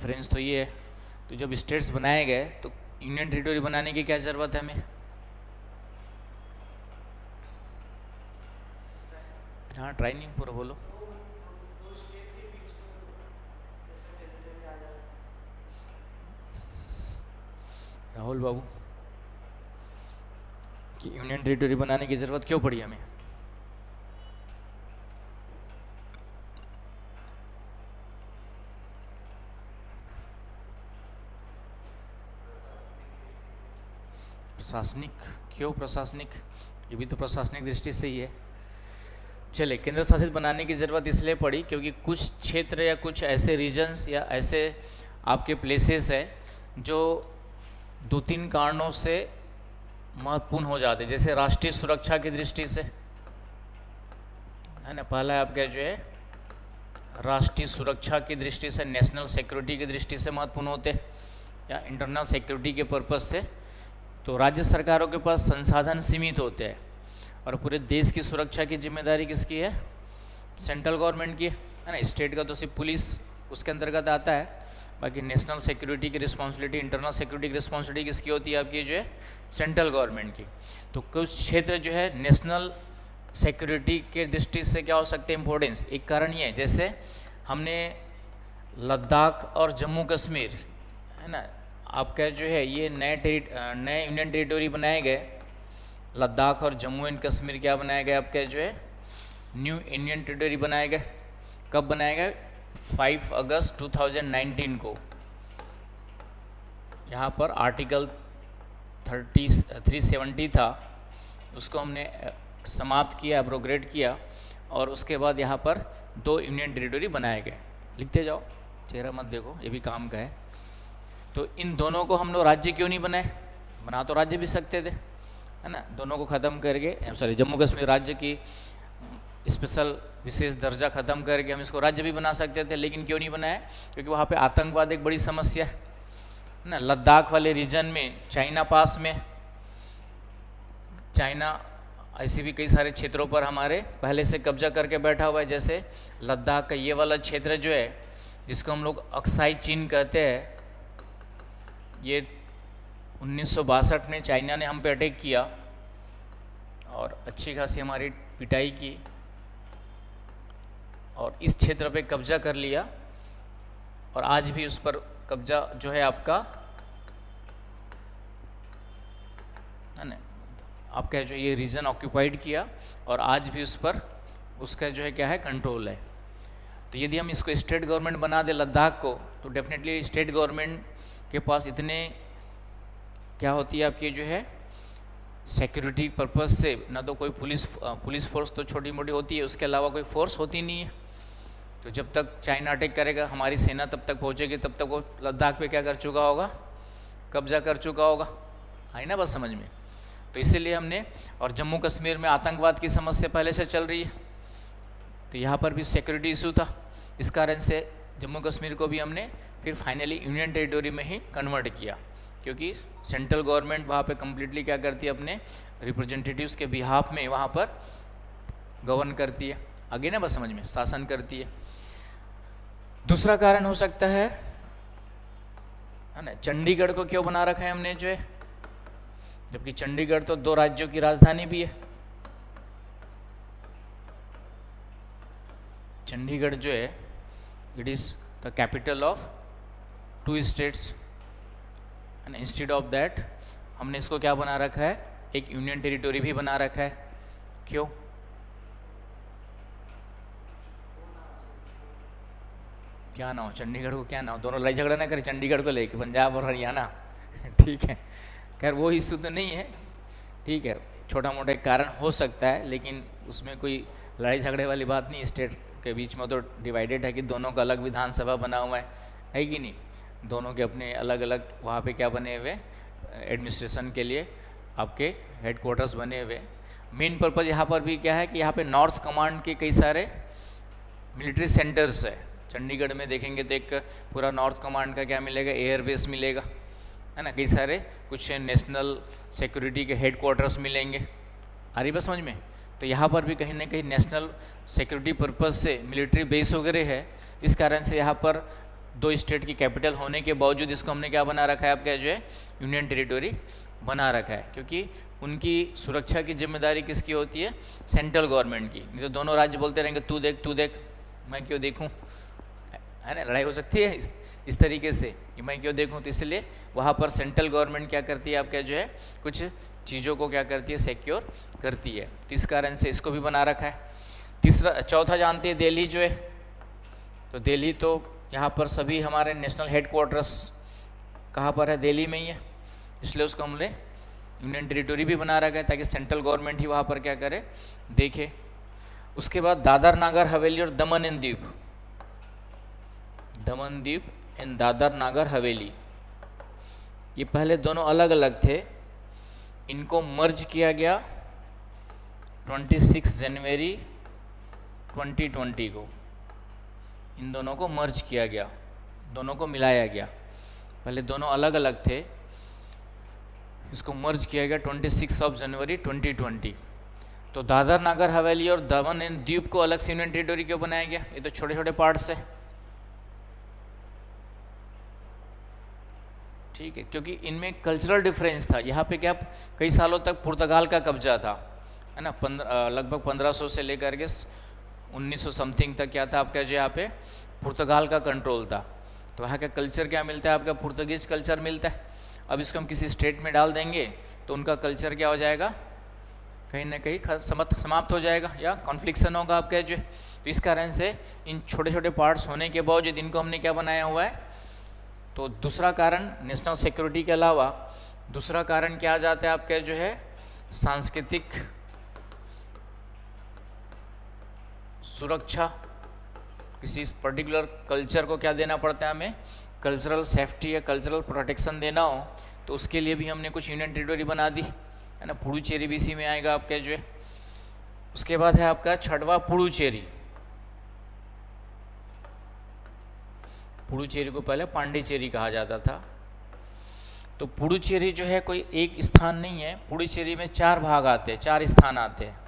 Reference तो ये है। तो जब स्टेट्स बनाए गए तो यूनियन टेरिटरी बनाने की क्या ज़रूरत है हमें? हाँ, ट्राई नहीं पूरा बोलो। राहुल बाबू, कि यूनियन टेरिटरी बनाने की ज़रूरत क्यों पड़ी हमें? प्रशासनिक? क्यों प्रशासनिक? ये भी तो प्रशासनिक दृष्टि से ही है। चले, केंद्र शासित बनाने की ज़रूरत इसलिए पड़ी क्योंकि कुछ क्षेत्र या कुछ ऐसे रीजन्स या ऐसे आपके प्लेसेस है जो दो तीन कारणों से महत्वपूर्ण हो जाते, जैसे राष्ट्रीय सुरक्षा की दृष्टि से, है ना। पहला है आपका जो है राष्ट्रीय सुरक्षा की दृष्टि से, नेशनल सिक्योरिटी की दृष्टि से महत्वपूर्ण होते, या इंटरनल सिक्योरिटी के पर्पज़ से। तो राज्य सरकारों के पास संसाधन सीमित होते हैं और पूरे देश की सुरक्षा की जिम्मेदारी किसकी है? सेंट्रल गवर्नमेंट की, है ना। स्टेट का तो सिर्फ पुलिस उसके अंतर्गत आता है, बाकी नेशनल सिक्योरिटी की रिस्पॉन्सिबिलिटी, इंटरनल सिक्योरिटी की रिस्पॉन्सिबिलिटी किसकी होती है? आपकी जो है सेंट्रल गवर्नमेंट की। तो कुछ क्षेत्र जो है नेशनल सिक्योरिटी के दृष्टि से क्या हो सकते हैं इम्पोर्टेंस? एक कारण ये है, जैसे हमने लद्दाख और जम्मू कश्मीर, है ना, आपका जो है ये नए यूनियन टेरिटरी बनाए गए। लद्दाख और जम्मू एंड कश्मीर क्या बनाए गए? आपके जो है न्यू यूनियन टेरिटरी बनाए गए। कब बनाए गए? 5 अगस्त 2019 को। यहाँ पर आर्टिकल 370 था, उसको हमने समाप्त किया, एब्रोगेट किया, और उसके बाद यहाँ पर 2 यूनियन टेरिटरी बनाए गए। लिखते जाओ, चेहरा मत देखो, ये भी काम का है। तो इन दोनों को हम लोग राज्य क्यों नहीं बनाए? बना तो राज्य भी सकते थे, है ना। दोनों को ख़त्म करके, सॉरी, जम्मू कश्मीर राज्य की स्पेशल विशेष दर्जा ख़त्म करके हम इसको राज्य भी बना सकते थे, लेकिन क्यों नहीं बनाया? क्योंकि वहाँ पे आतंकवाद एक बड़ी समस्या है ना। लद्दाख वाले रीजन में चाइना पास में, चाइना ऐसे भी कई सारे क्षेत्रों पर हमारे पहले से कब्जा करके बैठा हुआ है। जैसे लद्दाख का ये वाला क्षेत्र जो है, जिसको हम लोग अक्साई चीन कहते हैं, ये 1962 में चाइना ने हम पे अटैक किया और अच्छी खासी हमारी पिटाई की और इस क्षेत्र पे कब्जा कर लिया, और आज भी उस पर कब्जा जो है आपका, है ना, आपका जो ये रीजन ऑक्यूपाइड किया, और आज भी उस पर उसका जो है क्या है, कंट्रोल है। तो यदि हम इसको स्टेट गवर्नमेंट बना दे लद्दाख को, तो डेफिनेटली स्टेट गवर्नमेंट के पास इतने क्या होती है आपकी जो है सिक्योरिटी पर्पस से, ना तो कोई पुलिस फोर्स तो छोटी मोटी होती है, उसके अलावा कोई फोर्स होती नहीं है। तो जब तक चाइना अटैक करेगा, हमारी सेना तब तक पहुंचेगी, तब तक वो लद्दाख पे क्या कर चुका होगा? कब्जा कर चुका होगा। आई ना बात समझ में? तो इसीलिए हमने, और जम्मू कश्मीर में आतंकवाद की समस्या पहले से चल रही है, तो यहाँ पर भी सिक्योरिटी इशू था। इस कारण से जम्मू कश्मीर को भी हमने फिर फाइनली यूनियन टेरिटरी में ही कन्वर्ट किया, क्योंकि सेंट्रल गवर्नमेंट वहाँ पे कम्प्लीटली क्या करती है, अपने रिप्रेजेंटेटिव्स के बिहाफ में वहाँ पर गवर्न करती है, आगे ना बस समझ में, शासन करती है। दूसरा कारण हो सकता है ना, चंडीगढ़ को क्यों बना रखा है हमने जो है, जबकि चंडीगढ़ तो 2 राज्यों की राजधानी भी है। चंडीगढ़ जो है, it is the capital of 2 states, and instead of that हमने इसको क्या बना रखा है, एक यूनियन टेरिटरी भी बना रखा है। क्यों? क्या ना हो चंडीगढ़ को, क्या ना हो, दोनों लड़ाई झगड़ा ना करें चंडीगढ़ को लेके, पंजाब और हरियाणा। ठीक है, खैर वो इशू तो नहीं है, ठीक है, छोटा मोटा एक कारण हो सकता है, लेकिन उसमें कोई लड़ाई झगड़े वाली बात नहीं। स्टेट के बीच में तो डिवाइडेड है कि दोनों का अलग विधानसभा बना हुआ है कि नहीं, दोनों के अपने अलग अलग वहाँ पे क्या बने हुए, एडमिनिस्ट्रेशन के लिए आपके हेडक्वार्टर्स बने हुए। मेन पर्पज़ यहाँ पर भी क्या है कि यहाँ पे नॉर्थ कमांड के कई सारे मिलिट्री सेंटर्स है। चंडीगढ़ में देखेंगे तो एक पूरा नॉर्थ कमांड का क्या मिलेगा, एयरबेस मिलेगा, है ना, कई सारे कुछ नेशनल सिक्योरिटी के हेडक्वार्टर्स मिलेंगे। आ रही बात समझ में? तो यहाँ पर भी कहीं ना कहीं नेशनल सिक्योरिटी पर्पज़ से मिलिट्री बेस वगैरह है, इस कारण से यहाँ पर दो स्टेट की कैपिटल होने के बावजूद इसको हमने क्या बना रखा है आपका जो है यूनियन टेरिटोरी बना रखा है, क्योंकि उनकी सुरक्षा की जिम्मेदारी किसकी होती है? सेंट्रल गवर्नमेंट की। नहीं तो दोनों राज्य बोलते रहेंगे तू देख मैं क्यों देखूं, है ना, लड़ाई हो सकती है इस तरीके से कि मैं क्यों देखूं। तो इसलिए वहाँ पर सेंट्रल गवर्नमेंट क्या करती है आपका जो है कुछ चीज़ों को क्या करती है सिक्योर करती है। तो इस कारण से इसको भी बना रखा है। चौथा जानते हैं दिल्ली जो है, तो दिल्ली तो यहाँ पर सभी हमारे नेशनल हेडक्वार्टर्स कहाँ पर है? दिल्ली में ही है, इसलिए उसको हमने यूनियन टेरिटोरी भी बना रखा है ताकि सेंट्रल गवर्नमेंट ही वहाँ पर क्या करे, देखे। उसके बाद दादर नागर हवेली और दमन एंड दीव, दमन दीव एंड दादर नागर हवेली, ये पहले दोनों अलग अलग थे, इनको मर्ज किया गया 26 जनवरी 2020 को। इन दोनों को मर्ज किया गया, दोनों को मिलाया गया। पहले दोनों अलग अलग थे, इसको मर्ज किया गया 26 जनवरी 2020। तो दादर नागर हवेली और दमन एंड दीव को अलग से यूनियन टेरिटोरी क्यों बनाया गया? ये तो छोटे छोटे पार्ट्स है, ठीक है, क्योंकि इनमें कल्चरल डिफरेंस था। यहाँ पे क्या कई सालों तक पुर्तगाल का कब्जा था, है ना, लगभग 1500 से लेकर के 1900 समथिंग तक क्या था आपका जो यहाँ पे पुर्तगाल का कंट्रोल था। तो वहाँ का कल्चर क्या मिलता है आपका? पुर्तगीज कल्चर मिलता है। अब इसको हम किसी स्टेट में डाल देंगे तो उनका कल्चर क्या हो जाएगा, कहीं ना कहीं समाप्त हो जाएगा या कॉन्फ्लिक्शन होगा आपका जो। तो इस कारण से इन छोटे छोटे पार्ट्स होने के बावजूद इनको हमने क्या बनाया हुआ है। तो दूसरा कारण नेशनल सिक्योरिटी के अलावा दूसरा कारण क्या आ जाता है आपका जो है सांस्कृतिक सुरक्षा। किसी पर्टिकुलर कल्चर को क्या देना पड़ता है हमें, कल्चरल सेफ्टी या कल्चरल प्रोटेक्शन देना हो, तो उसके लिए भी हमने कुछ यूनियन टेरिटोरी बना दी, है ना। पुडुचेरी भी इसी में आएगा आपका जो है। उसके बाद है आपका छठवा पुडुचेरी। पुडुचेरी को पहले पांडिचेरी कहा जाता था। तो पुडुचेरी जो है कोई एक स्थान नहीं है, पुडुचेरी में 4 भाग आते हैं, 4 स्थान आते हैं,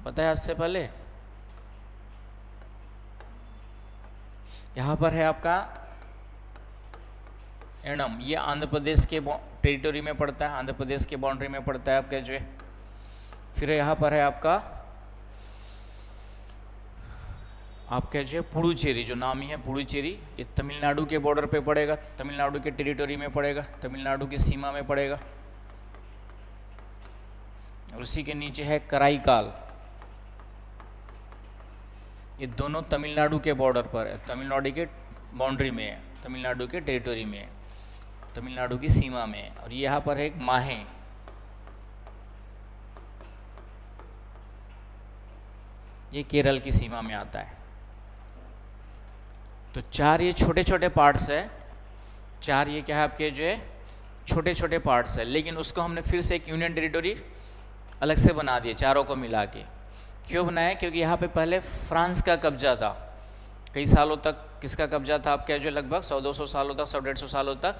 पता है आज से पहले। यहाँ पर है आपका एनम, ये आंध्र प्रदेश के टेरिटोरी में पड़ता है, आंध्र प्रदेश के बाउंड्री में पड़ता है आपका जो है। फिर यहाँ पर है आपका जो है पुडुचेरी, जो नाम ही है पुडुचेरी, ये तमिलनाडु के बॉर्डर पे पड़ेगा, तमिलनाडु के टेरिटोरी में पड़ेगा, तमिलनाडु की सीमा में पड़ेगा। और उसी के नीचे है कराईकाल, ये दोनों तमिलनाडु के बॉर्डर पर है, तमिलनाडु के बाउंड्री में है, तमिलनाडु के टेरिटोरी में है, तमिलनाडु की सीमा में है। और यहाँ पर है एक माहे, ये केरल की सीमा में आता है। तो 4 ये छोटे छोटे पार्ट्स है, 4 ये क्या है आपके जो है छोटे छोटे पार्ट्स है, लेकिन उसको हमने फिर से एक यूनियन टेरिटोरी अलग से बना दिए चारों को मिला के। क्यों बनाया? क्योंकि यहाँ पे पहले फ्रांस का कब्जा था, कई सालों तक किसका कब्जा था आपका जो लगभग 100-200 सालों तक, 100-150 सालों तक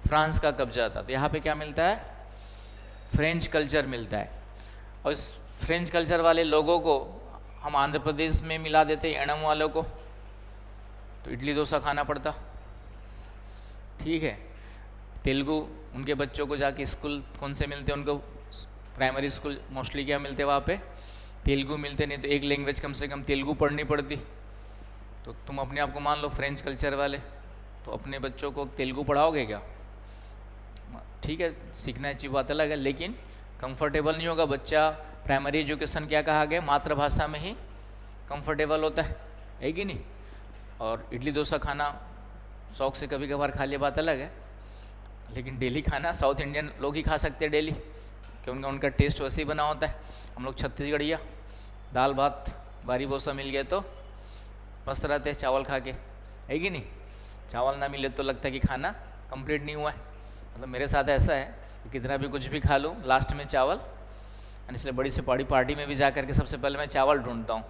फ्रांस का कब्जा था। तो यहाँ पे क्या मिलता है, फ्रेंच कल्चर मिलता है। और इस फ्रेंच कल्चर वाले लोगों को हम आंध्र प्रदेश में मिला देते एनम वालों को, तो इडली डोसा खाना पड़ता, ठीक है। तेलुगु उनके बच्चों को जाके स्कूल कौन से मिलते हैं, उनको प्राइमरी स्कूल मोस्टली क्या मिलते वहाँ पे, तेलुगु मिलते, नहीं तो एक लैंग्वेज कम से कम तेलुगु पढ़नी पड़ती। तो तुम अपने आप को मान लो फ्रेंच कल्चर वाले, तो अपने बच्चों को तेलुगु पढ़ाओगे क्या? ठीक है, सीखना अच्छी बात अलग है, लेकिन कंफर्टेबल नहीं होगा बच्चा। प्राइमरी एजुकेशन क्या कहा गया, मातृभाषा में ही कंफर्टेबल होता है कि नहीं। और इडली डोसा खाना शौक से कभी कभार खा लिया बात अलग है, लेकिन डेली खाना साउथ इंडियन लोग ही खा सकते हैं डेली, क्योंकि उनका टेस्ट वैसे ही बना होता है। हम लोग छत्तीसगढ़िया दाल भात बारी बोसा मिल गए तो मस्त रहते हैं चावल खा के, है कि नहीं। चावल ना मिले तो लगता है कि खाना कंप्लीट नहीं हुआ है। मतलब मेरे साथ ऐसा है कि कितना भी कुछ भी खा लूँ लास्ट में चावल, इसलिए बड़ी से बड़ी पार्टी में भी जा करके सबसे पहले मैं चावल ढूंढता हूँ,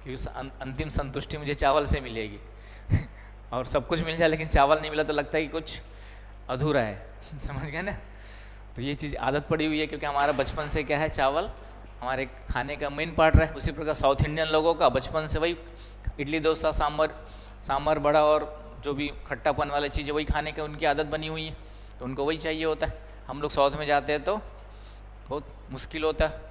क्योंकि अंतिम संतुष्टि मुझे चावल से मिलेगी। और सब कुछ मिल जाए लेकिन चावल नहीं मिला तो लगता है कि कुछ अधूरा है, समझ गए ना। तो ये चीज़ आदत पड़ी हुई है, क्योंकि हमारा बचपन से क्या है, चावल हमारे खाने का मेन पार्ट रहा है। उसी प्रकार साउथ इंडियन लोगों का बचपन से वही इडली डोसा सांभर सांभर बड़ा और जो भी खट्टापन वाली चीज़ें वही खाने की उनकी आदत बनी हुई है, तो उनको वही चाहिए होता है। हम लोग साउथ में जाते हैं तो बहुत मुश्किल होता है,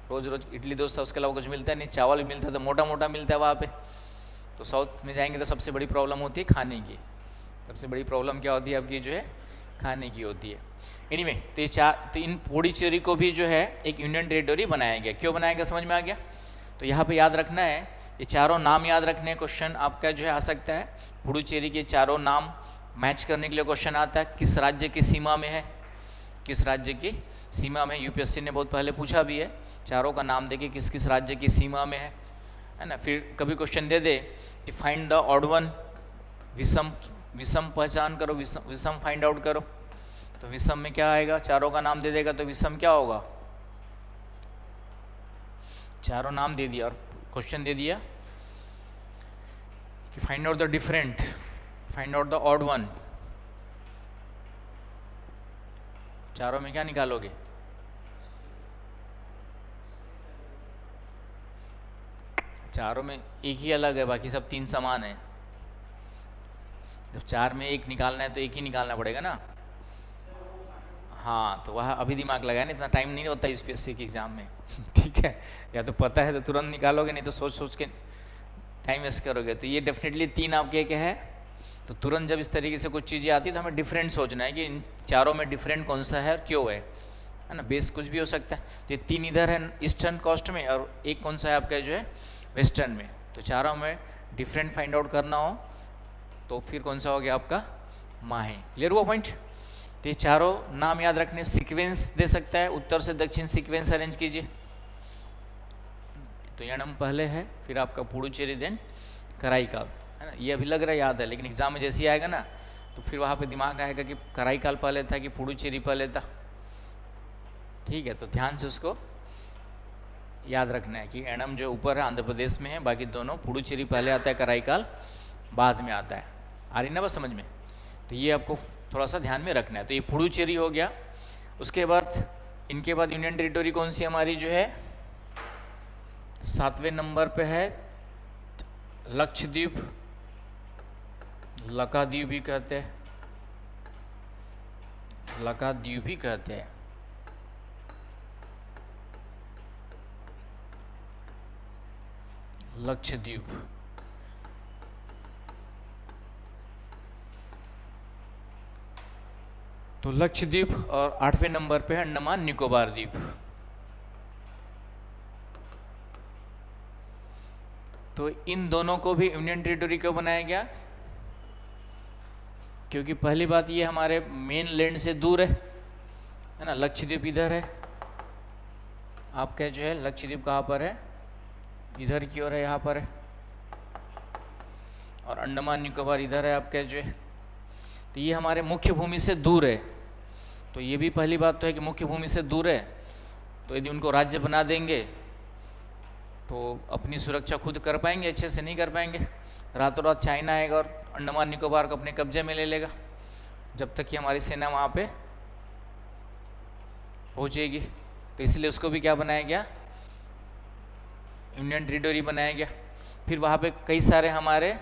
रोज़ रोज़ इडली डोसा, उसके अलावा कुछ मिलता है नहीं। चावल भी मिलता है तो मोटा मोटा मिलता है वहाँ पे। तो साउथ में जाएंगे तो सबसे बड़ी प्रॉब्लम होती है खाने की। सबसे बड़ी प्रॉब्लम क्या होती है आपकी, जो है खाने की होती है। एनीवे, तो इन पुडुचेरी को भी जो है एक यूनियन टेरिटरी बनाया गया। क्यों बनाया गया समझ में आ गया। तो यहाँ पे याद रखना है, ये चारों नाम याद रखने हैं। क्वेश्चन आपका जो है आ सकता है, पुडुचेरी के चारों नाम मैच करने के लिए क्वेश्चन आता है। किस राज्य की सीमा में है, किस राज्य की सीमा में। यूपीएससी ने बहुत पहले पूछा भी है, चारों का नाम देके किस किस राज्य की सीमा में है ना। फिर कभी क्वेश्चन दे दे कि फाइंड द ऑड वन, विषम पहचान करो, विषम फाइंड आउट करो। तो विषम में क्या आएगा, चारों का नाम दे देगा तो विषम क्या होगा, चारों नाम दे दिया और क्वेश्चन दे दिया कि find out the different, find out the odd one. चारों में क्या निकालोगे, चारों में एक ही अलग है, बाकी सब तीन समान है। जब चार में एक निकालना है तो एक ही निकालना पड़ेगा ना। हाँ, तो वह अभी दिमाग लगाया, नहीं इतना टाइम नहीं होता यूपीएससी के एग्ज़ाम में ठीक है, या तो पता है तो तुरंत निकालोगे, नहीं तो सोच सोच के टाइम वेस्ट करोगे। तो ये डेफिनेटली तीन आपके क्या है। तो तुरंत जब इस तरीके से कुछ चीज़ें आती है तो हमें डिफरेंट सोचना है कि इन चारों में डिफरेंट कौन सा है और क्यों है ना। बेस कुछ भी हो सकता है। तो ये तीन इधर है ईस्टर्न कोस्ट में और एक कौन सा है आपका जो है वेस्टर्न में। तो चारों में डिफरेंट फाइंड आउट करना हो तो फिर कौन सा हो गया आपका माहे। क्लियर हुआ पॉइंट। तो ये चारों नाम याद रखने, सीक्वेंस दे सकता है, उत्तर से दक्षिण सीक्वेंस अरेंज कीजिए। तो यणम पहले है, फिर आपका पुडुचेरी, देन कराईकाल, है ना। ये अभी लग रहा है याद है, लेकिन एग्जाम में जैसे ही आएगा ना तो फिर वहाँ पे दिमाग आएगा कि कराईकाल पहले था कि पुडुचेरी पहले था। ठीक है, तो ध्यान से उसको याद रखना है कि एणम जो ऊपर है आंध्र प्रदेश में है, बाकी दोनों पुडुचेरी पहले आता है, कराईकाल बाद में आता है। आ रही ना बस समझ में। तो ये आपको थोड़ा सा ध्यान में रखना है। तो ये पुडुचेरी हो गया। उसके बाद इनके बाद यूनियन टेरिटरी कौन सी हमारी जो है 7वें नंबर पे है लक्षद्वीप, लकाद्वीप भी कहते हैं, लकाद्वीप भी कहते हैं। लक्षद्वीप। तो लक्षद्वीप और 8वें नंबर पे है अंडमान निकोबार द्वीप। तो इन दोनों को भी यूनियन टेरिटरी क्यों बनाया गया, क्योंकि पहली बात ये हमारे मेन लैंड से दूर है ना। लक्षद्वीप इधर है आपका जो है, लक्षद्वीप कहाँ पर है, इधर की ओर है, यहाँ पर है। और अंडमान निकोबार इधर है आपका जो है। तो ये हमारे मुख्य भूमि से दूर है। तो ये भी पहली बात तो है कि मुख्य भूमि से दूर है, तो यदि उनको राज्य बना देंगे तो अपनी सुरक्षा खुद कर पाएंगे, अच्छे से नहीं कर पाएंगे। रातों रात चाइना आएगा और अंडमान निकोबार को अपने कब्जे में ले लेगा, जब तक कि हमारी सेना वहाँ पे पहुँचेगी। तो इसलिए उसको भी क्या बनाया गया, यूनियन टेरिटरी बनाया गया। फिर वहाँ पे कई सारे हमारे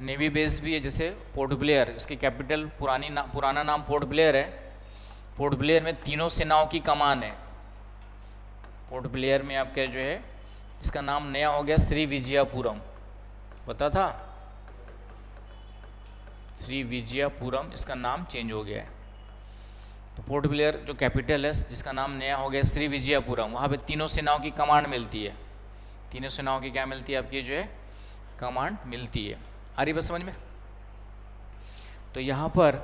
नेवी बेस भी है, जैसे पोर्ट ब्लेयर, इसकी कैपिटल पुराना नाम पोर्ट ब्लेयर है। पोर्ट ब्लेयर में तीनों सेनाओं की कमान है। पोर्ट ब्लेयर में आपका जो है इसका नाम नया हो गया श्री विजयपुरम, पता था, श्री विजयपुरम इसका नाम चेंज हो गया है। तो पोर्ट ब्लेयर जो कैपिटल है जिसका नाम नया हो गया श्री विजयपुरम, वहाँ पे तीनों सेनाओं की कमांड मिलती है। तीनों सेनाओं की क्या मिलती है आपकी जो है कमांड मिलती है। आ रही बात समझ में। तो यहाँ पर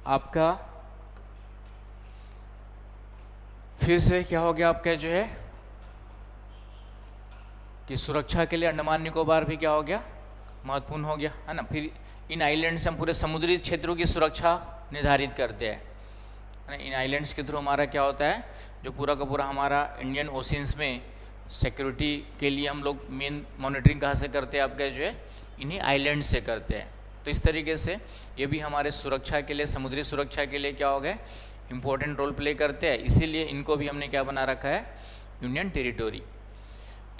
आपका फिर से क्या हो गया आपका जो है कि सुरक्षा के लिए अंडमान निकोबार भी क्या हो गया महत्वपूर्ण हो गया, है ना। फिर इन आइलैंड से हम पूरे समुद्री क्षेत्रों की सुरक्षा निर्धारित करते हैं। इन आइलैंड्स के थ्रू हमारा क्या होता है, जो पूरा का पूरा हमारा इंडियन ओशियंस में सिक्योरिटी के लिए हम लोग मेन मॉनिटरिंग कहाँ से करते हैं आपका जो है इन्हीं आइलैंड से करते हैं। तो इस तरीके से ये भी हमारे सुरक्षा के लिए, समुद्री सुरक्षा के लिए क्या हो गए इम्पोर्टेंट रोल प्ले करते हैं। इसीलिए इनको भी हमने क्या बना रखा है यूनियन टेरिटरी।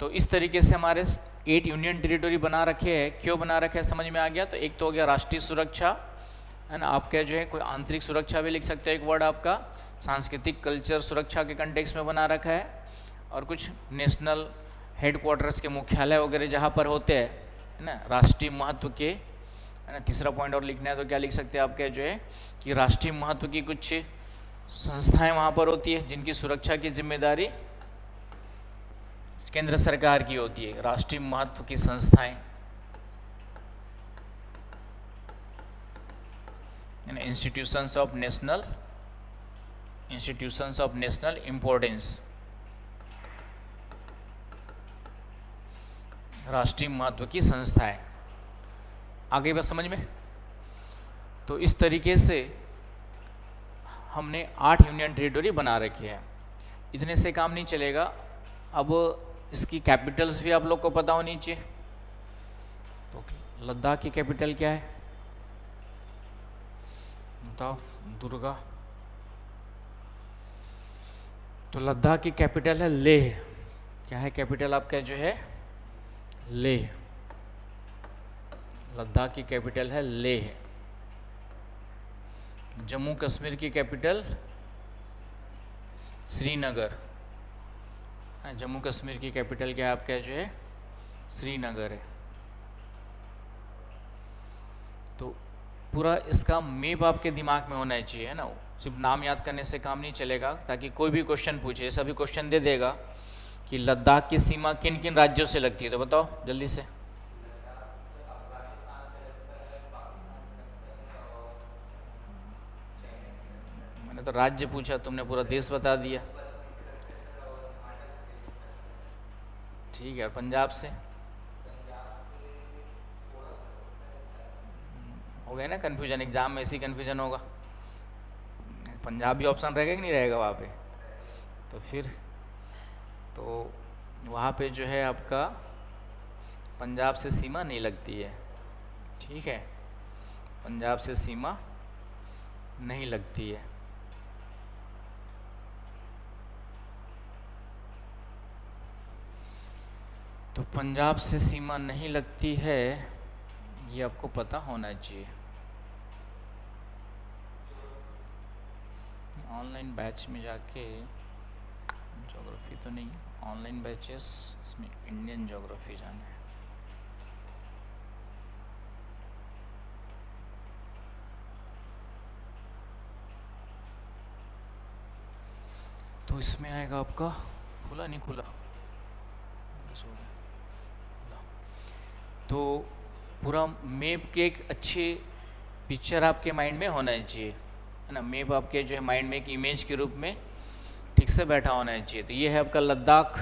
तो इस तरीके से हमारे 8 यूनियन टेरिटरी बना रखे हैं। क्यों बना रखे हैं समझ में आ गया। तो एक तो हो गया राष्ट्रीय सुरक्षा, है ना, आपका जो है कोई आंतरिक सुरक्षा भी लिख सकते हो एक वर्ड आपका, सांस्कृतिक कल्चर सुरक्षा के कंटेक्स्ट में बना रखा है, और कुछ नेशनल हेडक्वार्टर्स के मुख्यालय वगैरह जहाँ पर होते हैं, है ना, राष्ट्रीय महत्व के, है ना। तीसरा पॉइंट और लिखना है तो क्या लिख सकते हैं आपके जो है कि राष्ट्रीय महत्व की कुछ संस्थाएं वहाँ पर होती है जिनकी सुरक्षा की जिम्मेदारी केंद्र सरकार की होती है। राष्ट्रीय महत्व की संस्थाएं, इंस्टीट्यूशंस ऑफ नेशनल इंपॉर्टेंस, राष्ट्रीय महत्व की संस्थाएं। आगे बस समझ में। तो इस तरीके से हमने 8 यूनियन टेरिटरी बना रखी है। इतने से काम नहीं चलेगा, अब इसकी कैपिटल्स भी आप लोग को पता होनी चाहिए। तो लद्दाख की कैपिटल क्या है बताओ, दुर्गा। तो लद्दाख की कैपिटल है लेह। क्या है कैपिटल आपका जो है लेह। लद्दाख की कैपिटल है लेह। जम्मू कश्मीर की कैपिटल श्रीनगर। जम्मू कश्मीर की कैपिटल क्या है आपका जो है श्रीनगर है। तो पूरा इसका मैप आपके दिमाग में होना चाहिए, है ना। सिर्फ नाम याद करने से काम नहीं चलेगा, ताकि कोई भी क्वेश्चन पूछे, ऐसा भी क्वेश्चन दे देगा कि लद्दाख की सीमा किन किन राज्यों से लगती है, तो बताओ जल्दी से। मैंने तो राज्य पूछा, तुमने पूरा देश बता दिया। ठीक है, और पंजाब से हो गया ना कन्फ्यूजन। एग्जाम में ऐसी कन्फ्यूजन होगा, पंजाब भी ऑप्शन रहेगा कि नहीं रहेगा वहाँ पे। तो फिर तो वहाँ पे जो है आपका पंजाब से सीमा नहीं लगती है। ठीक है, पंजाब से सीमा नहीं लगती है। तो पंजाब से सीमा नहीं लगती है, ये आपको पता होना चाहिए। ऑनलाइन बैच में जाके, ज्योग्राफी तो नहीं, ऑनलाइन बैचेस, इसमें इंडियन ज्योग्राफी जाना है। तो इसमें आएगा आपका, खुला नहीं खुला, तो पूरा मैप के एक अच्छी पिक्चर आपके माइंड में होना चाहिए, है ना। मैप आपके जो है माइंड में एक इमेज के रूप में ठीक से बैठा होना चाहिए। तो ये है आपका लद्दाख,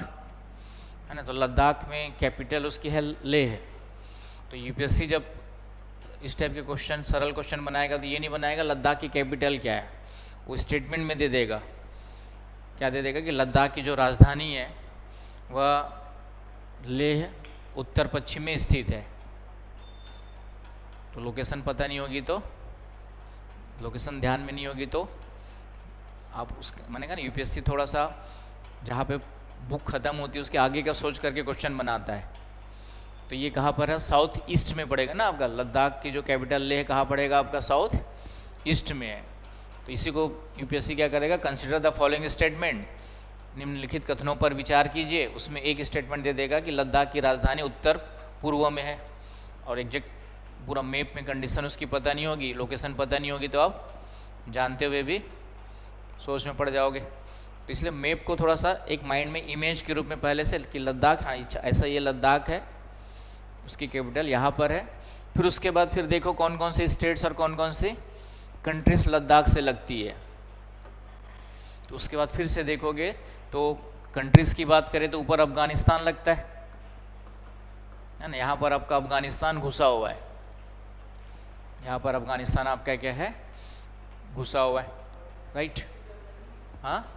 है ना। तो लद्दाख में कैपिटल उसकी है लेह। तो यूपीएससी जब इस टाइप के क्वेश्चन, सरल क्वेश्चन बनाएगा तो ये नहीं बनाएगा लद्दाख की कैपिटल क्या है, वो स्टेटमेंट में दे देगा। क्या दे देगा कि लद्दाख की जो राजधानी है वह लेह उत्तर पश्चिम में स्थित है। तो लोकेशन पता नहीं होगी, तो लोकेशन ध्यान में नहीं होगी, तो आप उसके मैंने कहा ना यूपीएससी थोड़ा सा जहाँ पे बुक ख़त्म होती है उसके आगे का सोच करके क्वेश्चन बनाता है। तो ये कहाँ पर है, साउथ ईस्ट में पड़ेगा ना आपका। लद्दाख की जो कैपिटल लेह कहाँ पड़ेगा आपका, साउथ ईस्ट में है। तो इसी को यूपीएससी क्या करेगा, कंसिडर द फॉलोइंग स्टेटमेंट, निम्नलिखित कथनों पर विचार कीजिए। उसमें एक स्टेटमेंट दे देगा कि लद्दाख की राजधानी उत्तर पूर्व में है, और एग्जैक्ट पूरा मैप में कंडीशन उसकी पता नहीं होगी, लोकेशन पता नहीं होगी, तो आप जानते हुए भी सोच में पड़ जाओगे। तो इसलिए मैप को थोड़ा सा एक माइंड में इमेज के रूप में पहले से कि लद्दाख, हाँ ऐसा ये लद्दाख है, उसकी कैपिटल यहाँ पर है। फिर उसके बाद फिर देखो कौन कौन से स्टेट्स और कौन कौन सी कंट्रीज लद्दाख से लगती है। तो उसके बाद फिर से देखोगे तो कंट्रीज़ की बात करें तो ऊपर अफगानिस्तान लगता है ना। यहाँ पर आपका अफगानिस्तान घुसा हुआ है, यहाँ पर अफगानिस्तान आपका क्या है, घुसा हुआ है, राइट। हाँ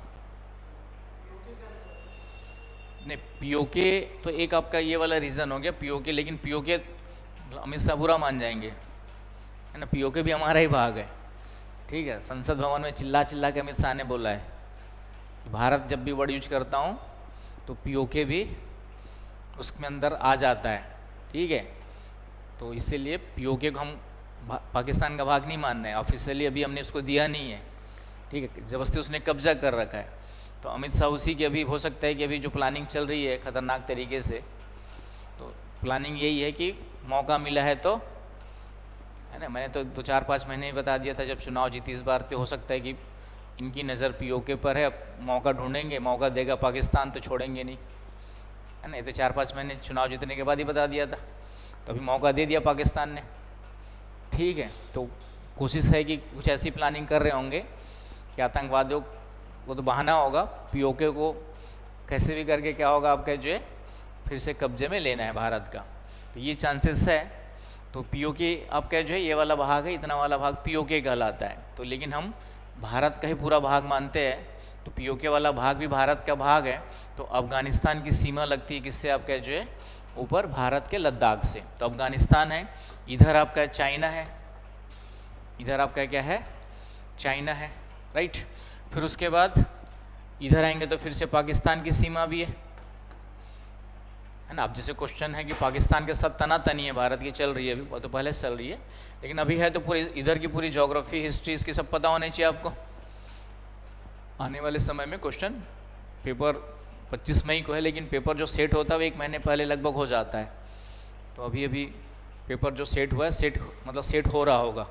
नहीं, पीओके तो एक आपका ये वाला रीज़न हो गया पीओके, लेकिन पीओके अमित शाह बुरा मान जाएंगे, है ना। पीओके भी हमारा ही भाग है, ठीक है। संसद भवन में चिल्ला चिल्ला के अमित शाह ने बोला है कि भारत जब भी वर्ड यूज करता हूँ तो पीओके भी उसमें अंदर आ जाता है, ठीक है। तो इसीलिए पीओके को हम पाकिस्तान का भाग नहीं मान रहे हैं, ऑफिशियली अभी हमने उसको दिया नहीं है, ठीक है। ज़बरदस्ती उसने कब्जा कर रखा है। तो अमित शाह उसी की अभी हो सकता है कि अभी जो प्लानिंग चल रही है ख़तरनाक तरीके से, तो प्लानिंग यही है कि मौका मिला है तो, है ना, मैंने तो 4-5 महीने ही बता दिया था जब चुनाव जीती इस बार, तो हो सकता है कि इनकी नज़र पीओके पर है, अब मौका ढूंढेंगे, मौका देगा पाकिस्तान तो छोड़ेंगे नहीं, है ना। ये तो 4-5 महीने चुनाव जीतने के बाद ही बता दिया था, तो अभी मौका दे दिया पाकिस्तान ने, ठीक है। तो कोशिश है कि कुछ ऐसी प्लानिंग कर रहे होंगे कि आतंकवादियों को तो बहाना होगा, पीओके को कैसे भी करके क्या होगा आपका जो है फिर से कब्जे में लेना है भारत का, तो ये चांसेस है। तो पीओके आपका जो है ये वाला भाग है, इतना वाला भाग पीओके कहलाता है। तो लेकिन हम भारत का ही पूरा भाग मानते हैं, तो पीओके वाला भाग भी भारत का भाग है। तो अफ़गानिस्तान की सीमा लगती है किससे आपका जो है ऊपर, भारत के लद्दाख से। तो अफ़गानिस्तान है, इधर आपका चाइना है, इधर आपका क्या है चाइना है, राइट। फिर उसके बाद इधर आएंगे तो फिर से पाकिस्तान की सीमा भी है ना। अब जैसे क्वेश्चन है कि पाकिस्तान के साथ तनातनी है भारत की चल रही है, अभी तो पहले से चल रही है, लेकिन अभी है तो पूरी इधर की पूरी ज्योग्राफी हिस्ट्री इसकी सब पता होनी चाहिए आपको। आने वाले समय में क्वेश्चन पेपर 25 मई को है, लेकिन पेपर जो सेट होता है वो 1 महीने पहले लगभग हो जाता है। तो अभी पेपर जो सेट हुआ है, सेट हो रहा होगा,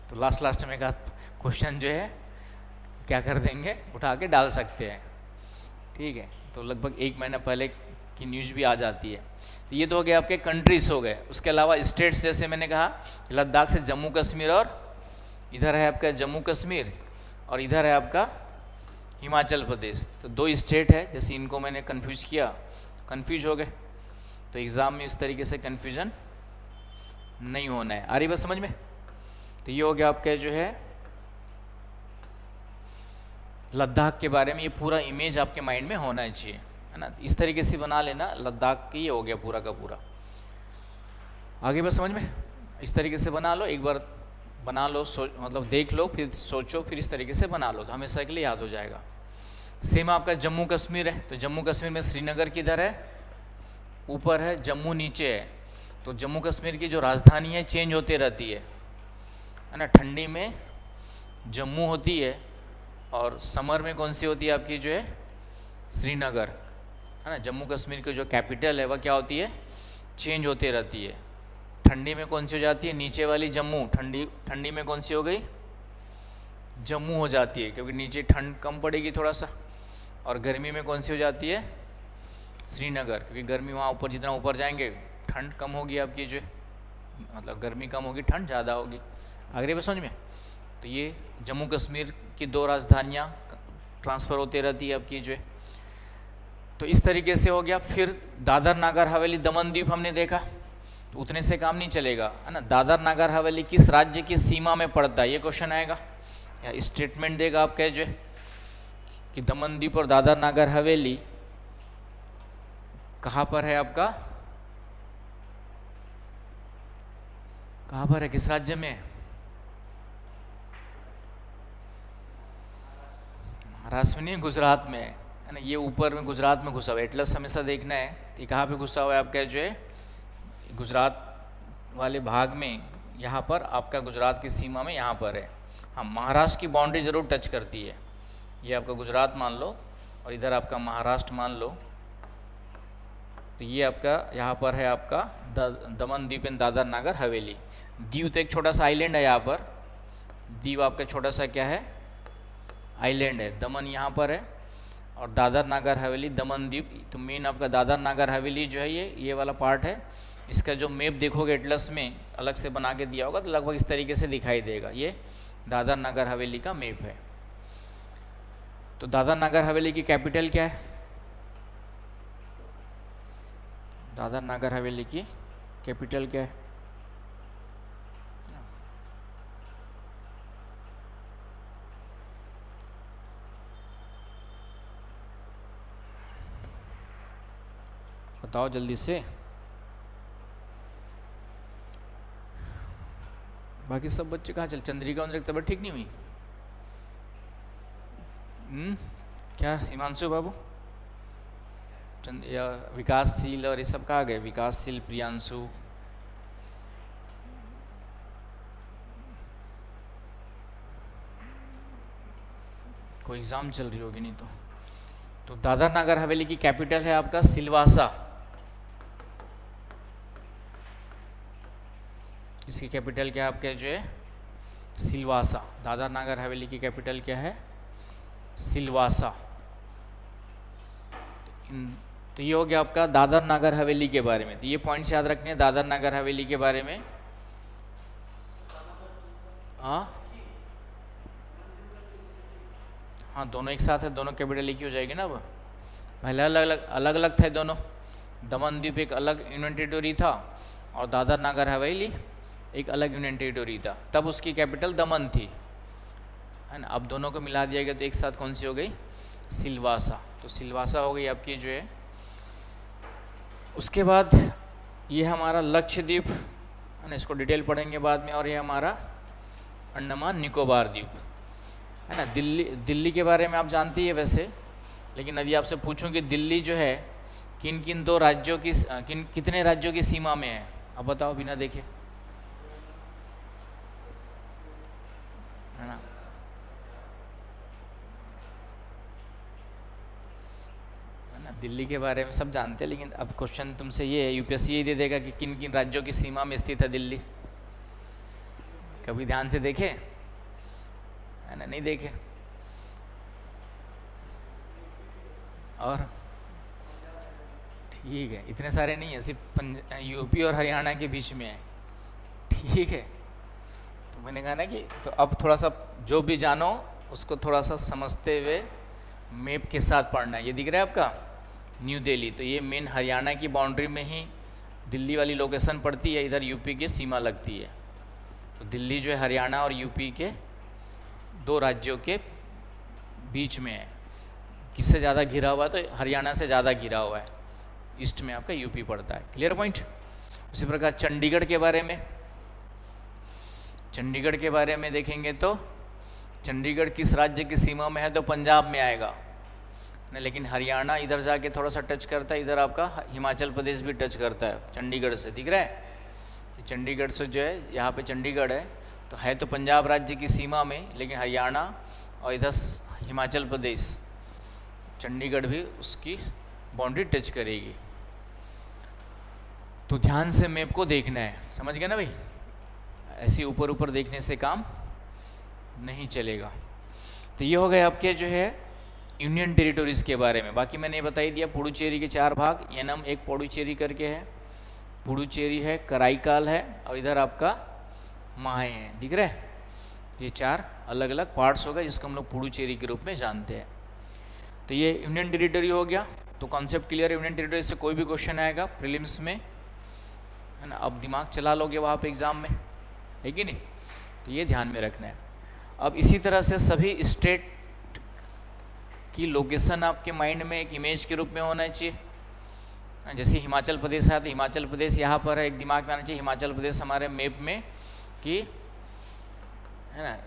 तो लास्ट में का क्वेश्चन जो है क्या कर देंगे, उठा के डाल सकते हैं, ठीक है। तो लगभग 1 महीना पहले की न्यूज़ भी आ जाती है। तो ये तो हो गए आपके कंट्रीज़ हो गए। उसके अलावा स्टेट्स, जैसे मैंने कहा लद्दाख से जम्मू कश्मीर, और इधर है आपका जम्मू कश्मीर, और इधर है आपका हिमाचल प्रदेश। तो 2 स्टेट है, जैसे इनको मैंने कन्फ्यूज़ किया, कन्फ्यूज हो गए। तो एग्ज़ाम में इस तरीके से कन्फ्यूजन नहीं होना है। आ रही बात समझ में? तो ये हो गया आपका जो है लद्दाख के बारे में, ये पूरा इमेज आपके माइंड में होना चाहिए, है ना। इस तरीके से बना लेना लद्दाख की, ये हो गया पूरा का पूरा। आगे बस समझ में, इस तरीके से बना लो, एक बार बना लो, मतलब देख लो, फिर सोचो, फिर इस तरीके से बना लो, तो हमेशा के लिए याद हो जाएगा। सेम आपका जम्मू कश्मीर है, तो जम्मू कश्मीर में श्रीनगर किधर है, ऊपर है, जम्मू नीचे है। तो जम्मू कश्मीर की जो राजधानी है चेंज होती रहती है ना। ठंडी में जम्मू होती है, और समर में कौन सी होती है आपकी जो है श्रीनगर, है ना। जम्मू कश्मीर की जो कैपिटल है वह क्या होती है, चेंज होती रहती है। ठंडी में कौन सी हो जाती है, नीचे वाली जम्मू, ठंडी में कौन सी हो गई, जम्मू हो जाती है, क्योंकि नीचे ठंड कम पड़ेगी थोड़ा सा। और गर्मी में कौन सी हो जाती है, श्रीनगर, क्योंकि गर्मी वहाँ ऊपर, जितना ऊपर जाएंगे ठंड कम होगी आपकी जो है, मतलब गर्मी कम होगी, ठंड ज़्यादा होगी। अगले बात समझ में। तो ये जम्मू कश्मीर की 2 राजधानियाँ ट्रांसफ़र होती रहती है आपकी जो है। तो इस तरीके से हो गया। फिर दादर नागर हवेली दमन द्वीप हमने देखा, तो उतने से काम नहीं चलेगा, है ना। दादर नागर हवेली किस राज्य की सीमा में पड़ता है, ये क्वेश्चन आएगा, या स्टेटमेंट देगा आपका जो है कि दमन द्वीप और दादर नागर हवेली कहाँ पर है आपका, कहाँ पर है, किस राज्य में, महाराष्ट्र में नहीं, गुजरात में है ना। ये ऊपर में गुजरात में घुसा हुआ है, एटलस हमेशा देखना है कि कहाँ पे घुसा हुआ है आपका जो है, गुजरात वाले भाग में, यहाँ पर आपका गुजरात की सीमा में यहाँ पर है। हाँ, महाराष्ट्र की बाउंड्री ज़रूर टच करती है। ये आपका गुजरात मान लो, और इधर आपका महाराष्ट्र मान लो। तो ये आपका यहाँ पर है आपका दमन द्वीप एंड दादर नागर हवेली। दीव तो एक छोटा सा आइलैंड है, यहाँ पर दीव आपका छोटा सा क्या है, आइलैंड है। दमन यहाँ पर है, और दादर नागर हवेली दमन द्वीप। तो मेन आपका दादर नागर हवेली जो है ये वाला पार्ट है। इसका जो मैप देखोगे एटलस में अलग से बना के दिया होगा, तो लगभग इस तरीके से दिखाई देगा। ये दादर नागर हवेली का मैप है। तो दादर नागर हवेली की कैपिटल क्या है, दादर नागर हवेली की कैपिटल क्या है, बताओ जल्दी से। बाकी सब बच्चे कहाँ चल, चंद्रिका की तबीयत ठीक नहीं हुई? क्या हिमांशु बाबू, या विकासशील और ये सब कहाँ गए? विकासशील, प्रियांशु, कोई एग्ज़ाम चल रही होगी नहीं तो दादर नागर हवेली की कैपिटल है आपका सिलवासा। इसकी कैपिटल क्या है आपके जो है? सिलवासा। दादर नागर हवेली की कैपिटल क्या है? सिलवासा। तो ये हो गया आपका दादर नागर हवेली के बारे में। तो ये पॉइंट्स याद रखने हैं दादर नागर हवेली के बारे में। हाँ दोनों एक साथ है, दोनों कैपिटल एक ही हो जाएगी ना। अब पहले अलग अलग थे दोनों। दमन द्वीप एक अलग यूनियन टेरिटोरी था और दादर नागर हवेली एक अलग यूनियन टेरिटोरी था, तब उसकी कैपिटल दमन थी, है ना। अब दोनों को मिला दिया गया तो एक साथ कौन सी हो गई? सिलवासा। तो सिलवासा हो गई आपकी जो है। उसके बाद ये हमारा लक्षद्वीप, है ना, इसको डिटेल पढ़ेंगे बाद में। और ये हमारा अंडमान निकोबार द्वीप, है ना। दिल्ली के बारे में आप जानती है वैसे, लेकिन यदि आपसे पूछूं कि दिल्ली जो है किन किन दो राज्यों की कितने राज्यों की सीमा में है, अब बताओ बिना देखे, है ना। है ना, दिल्ली के बारे में सब जानते हैं, लेकिन अब क्वेश्चन तुमसे ये है, यूपीएससी ये दे देगा कि किन किन राज्यों की सीमा में स्थित है दिल्ली। कभी ध्यान से देखे, है ना, नहीं देखे। और ठीक है, इतने सारे नहीं है, सिर्फ यूपी और हरियाणा के बीच में है, ठीक है। तो मैंने कहा ना कि तो अब थोड़ा सा जो भी जानो उसको थोड़ा सा समझते हुए मैप के साथ पढ़ना है। ये दिख रहा है आपका न्यू दिल्ली, तो ये मेन हरियाणा की बाउंड्री में ही दिल्ली वाली लोकेशन पड़ती है, इधर यूपी की सीमा लगती है। तो दिल्ली जो है हरियाणा और यूपी के दो राज्यों के बीच में है। किससे ज़्यादा घिरा हुआ है? तो हरियाणा से ज़्यादा घिरा हुआ है, ईस्ट में आपका यूपी पड़ता है। Clear point. उसी प्रकार चंडीगढ़ के बारे में, चंडीगढ़ के बारे में देखेंगे तो चंडीगढ़ किस राज्य की सीमा में है? तो पंजाब में आएगा, लेकिन हरियाणा इधर जाके थोड़ा सा टच करता है, इधर आपका हिमाचल प्रदेश भी टच करता है चंडीगढ़ से, दिख रहा है। चंडीगढ़ से जो है यहाँ पे चंडीगढ़ है तो पंजाब राज्य की सीमा में, लेकिन हरियाणा और इधर हिमाचल प्रदेश, चंडीगढ़ भी उसकी बाउंड्री टच करेगी। तो ध्यान से मैप को देखना है, समझ गए ना भाई। ऐसे ऊपर ऊपर देखने से काम नहीं चलेगा। तो ये हो गए आपके जो है यूनियन टेरिटोरीज़ के बारे में। बाकी मैंने बता ही दिया, पुडुचेरी के 4 भाग, एनम एक पुडुचेरी करके है, पुडुचेरी है, कराईकाल है और इधर आपका माहे है, दिख रहा है। ये 4 अलग अलग पार्ट्स हो गए जिसको हम लोग पुडुचेरी के रूप में जानते हैं। तो ये यूनियन टेरिटरी हो गया। तो कॉन्सेप्ट क्लियर है। यूनियन टेरिटरी से कोई भी क्वेश्चन आएगा प्रीलिम्स में, है ना, अब दिमाग चला लोगे वहाँ पे एग्ज़ाम में, है कि नहीं। तो ये ध्यान में रखना है। अब इसी तरह से सभी स्टेट की लोकेशन आपके माइंड में एक इमेज के रूप में होना चाहिए। जैसे हिमाचल प्रदेश है तो हिमाचल प्रदेश यहाँ पर है, एक दिमाग में आना चाहिए हिमाचल प्रदेश हमारे मैप में, कि है ना,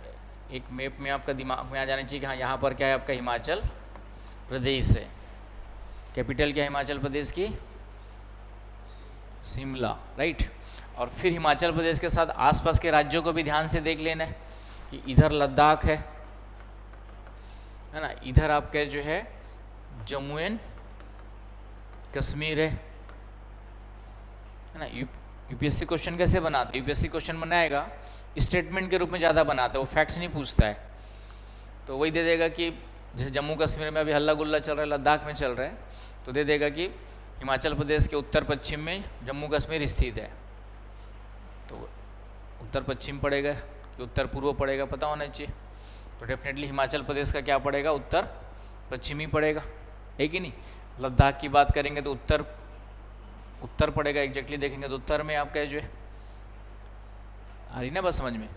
एक मैप में आपका दिमाग में आ जाना चाहिए कि हाँ यहाँ पर क्या है, आपका हिमाचल प्रदेश है। कैपिटल क्या है हिमाचल प्रदेश की? शिमला, राइट। और फिर हिमाचल प्रदेश के साथ आसपास के राज्यों को भी ध्यान से देख लेना है कि इधर लद्दाख है ना, इधर आपके जो है जम्मू एंड कश्मीर है ना। यूपीएससी क्वेश्चन कैसे बनाते हैं? यूपीएससी क्वेश्चन बनाएगा स्टेटमेंट के रूप में ज़्यादा बनाता है, वो फैक्ट्स नहीं पूछता है। तो वही दे देगा कि जैसे जम्मू कश्मीर में अभी हल्ला गुल्ला चल रहा है, लद्दाख में चल रहा है, तो दे देगा कि हिमाचल प्रदेश के उत्तर पश्चिम में जम्मू कश्मीर स्थित है। तो उत्तर पश्चिम पड़ेगा कि उत्तर पूर्व पड़ेगा, पता होना चाहिए। तो डेफिनेटली हिमाचल प्रदेश का क्या पड़ेगा? उत्तर पश्चिमी पड़ेगा, है कि नहीं। लद्दाख की बात करेंगे तो उत्तर पड़ेगा, एग्जैक्टली देखेंगे तो उत्तर में आपका जो है, आ रही ना बस समझ में।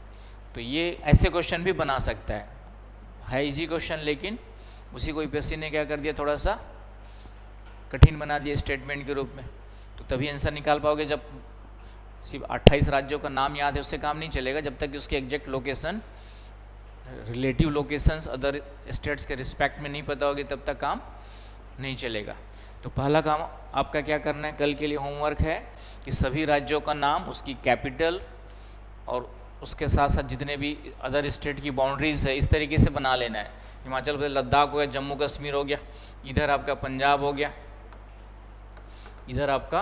तो ये ऐसे क्वेश्चन भी बना सकता है इजी क्वेश्चन, लेकिन उसी को यूपीएससी ने क्या कर दिया, थोड़ा सा कठिन बना दिया स्टेटमेंट के रूप में। तो तभी आंसर निकाल पाओगे जब सिर्फ 28 राज्यों का नाम याद है, उससे काम नहीं चलेगा। जब तक कि उसके exact location, relative locations other states के रिस्पेक्ट में नहीं पता होगी, तब तक काम नहीं चलेगा। तो तो पहला काम आपका क्या करना है, कल के लिए होमवर्क है कि सभी राज्यों का नाम, उसकी कैपिटल और उसके साथ साथ जितने भी अदर स्टेट की बाउंड्रीज है इस तरीके से बना लेना है। हिमाचल प्रदेश, लद्दाख हो गया, जम्मू कश्मीर हो गया, इधर आपका पंजाब हो गया, इधर आपका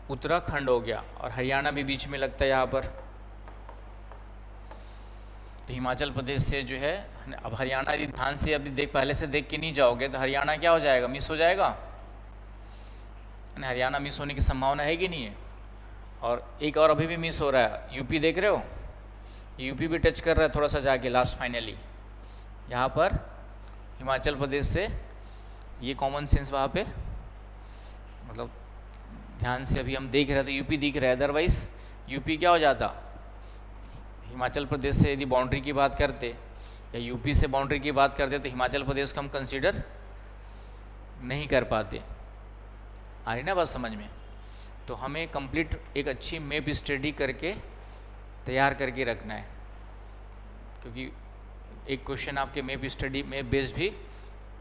उत्तराखंड हो गया और हरियाणा भी बीच में लगता है यहाँ पर। तो हिमाचल प्रदेश से जो है, अब हरियाणा यदि ध्यान से अभी पहले से देख के नहीं जाओगे तो हरियाणा क्या हो जाएगा, मिस हो जाएगा। हरियाणा मिस होने की संभावना है कि नहीं है। और एक और अभी भी मिस हो रहा है, यूपी देख रहे हो, यूपी भी टच कर रहा है थोड़ा सा जाके लास्ट फाइनली। यहाँ पर हिमाचल प्रदेश से ये कॉमन सेंस वहाँ पे, मतलब ध्यान से अभी हम देख रहे हैं तो यूपी दिख रहा है, अदरवाइज यूपी क्या हो जाता, हिमाचल प्रदेश से यदि बाउंड्री की बात करते या यूपी से बाउंड्री की बात करते तो हिमाचल प्रदेश को हम कंसीडर नहीं कर पाते। आ रही ना बात समझ में। तो हमें कंप्लीट एक अच्छी मैप स्टडी करके तैयार करके रखना है, क्योंकि एक क्वेश्चन आपके मैप स्टडी, मैप बेस्ड भी,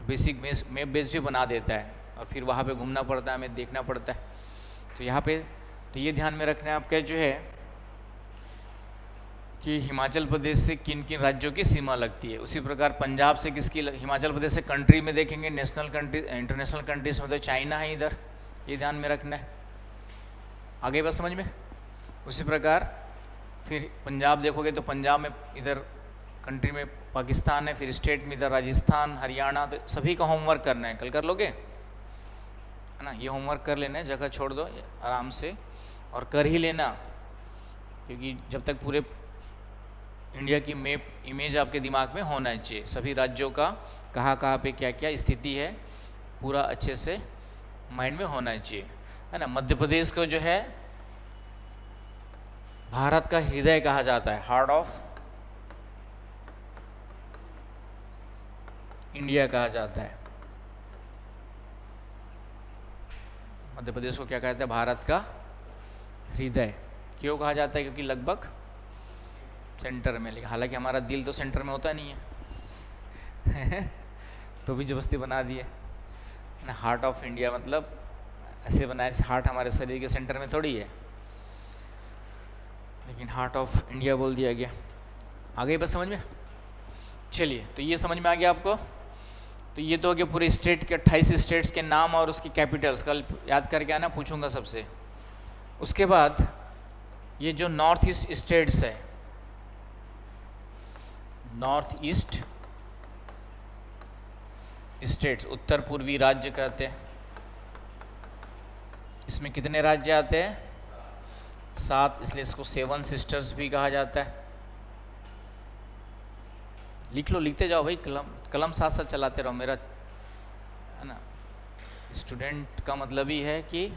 बेसिक मैप बेस्ड भी बना देता है और फिर वहाँ पे घूमना पड़ता है, हमें देखना पड़ता है। तो यहाँ पे तो ये ध्यान में रखना है आपका जो है कि हिमाचल प्रदेश से किन किन राज्यों की सीमा लगती है। उसी प्रकार पंजाब से किसकी, हिमाचल प्रदेश से कंट्री में देखेंगे, नेशनल कंट्री, इंटरनेशनल कंट्रीज में तो चाइना है इधर, ये ध्यान में रखना है। आगे बस समझ में। उसी प्रकार फिर पंजाब देखोगे तो पंजाब में इधर कंट्री में पाकिस्तान है, फिर स्टेट में इधर राजस्थान, हरियाणा, तो सभी का होमवर्क करना है, कल कर लोगे है ना। ये होमवर्क कर लेना है, जगह छोड़ दो आराम से और कर ही लेना, क्योंकि जब तक पूरे इंडिया की मैप इमेज आपके दिमाग में होना चाहिए, सभी राज्यों का कहाँ पे क्या क्या स्थिति है पूरा अच्छे से माइंड में होना चाहिए, है ना। मध्य प्रदेश को जो है भारत का हृदय कहा जाता है, हार्ट ऑफ इंडिया कहा जाता है। मध्य प्रदेश को क्या कहते हैं, भारत का हृदय। क्यों कहा जाता है, क्योंकि लगभग सेंटर में, लेकिन हालांकि हमारा दिल तो सेंटर में होता नहीं है तो भी जबरदस्ती बना दिए ना, हार्ट ऑफ इंडिया मतलब ऐसे बनाए, हार्ट हमारे शरीर के सेंटर में थोड़ी है, लेकिन हार्ट ऑफ इंडिया बोल दिया गया। आ गई बस समझ में। चलिए, तो ये समझ में आ गया आपको। तो ये तो हो गया पूरे स्टेट के 28 स्टेट्स के नाम और उसकी कैपिटल्स, कल याद करके आना, पूछूंगा सबसे। उसके बाद ये जो नॉर्थ ईस्ट स्टेट्स है, नॉर्थ ईस्ट स्टेट्स, उत्तर पूर्वी राज्य कहते हैं। इसमें कितने राज्य आते हैं, 7, इसलिए इसको 7 सिस्टर्स भी कहा जाता है। लिख लो, लिखते जाओ भाई, कलम साथ साथ चलाते रहो, मेरा है ना। स्टूडेंट का मतलब ही है कि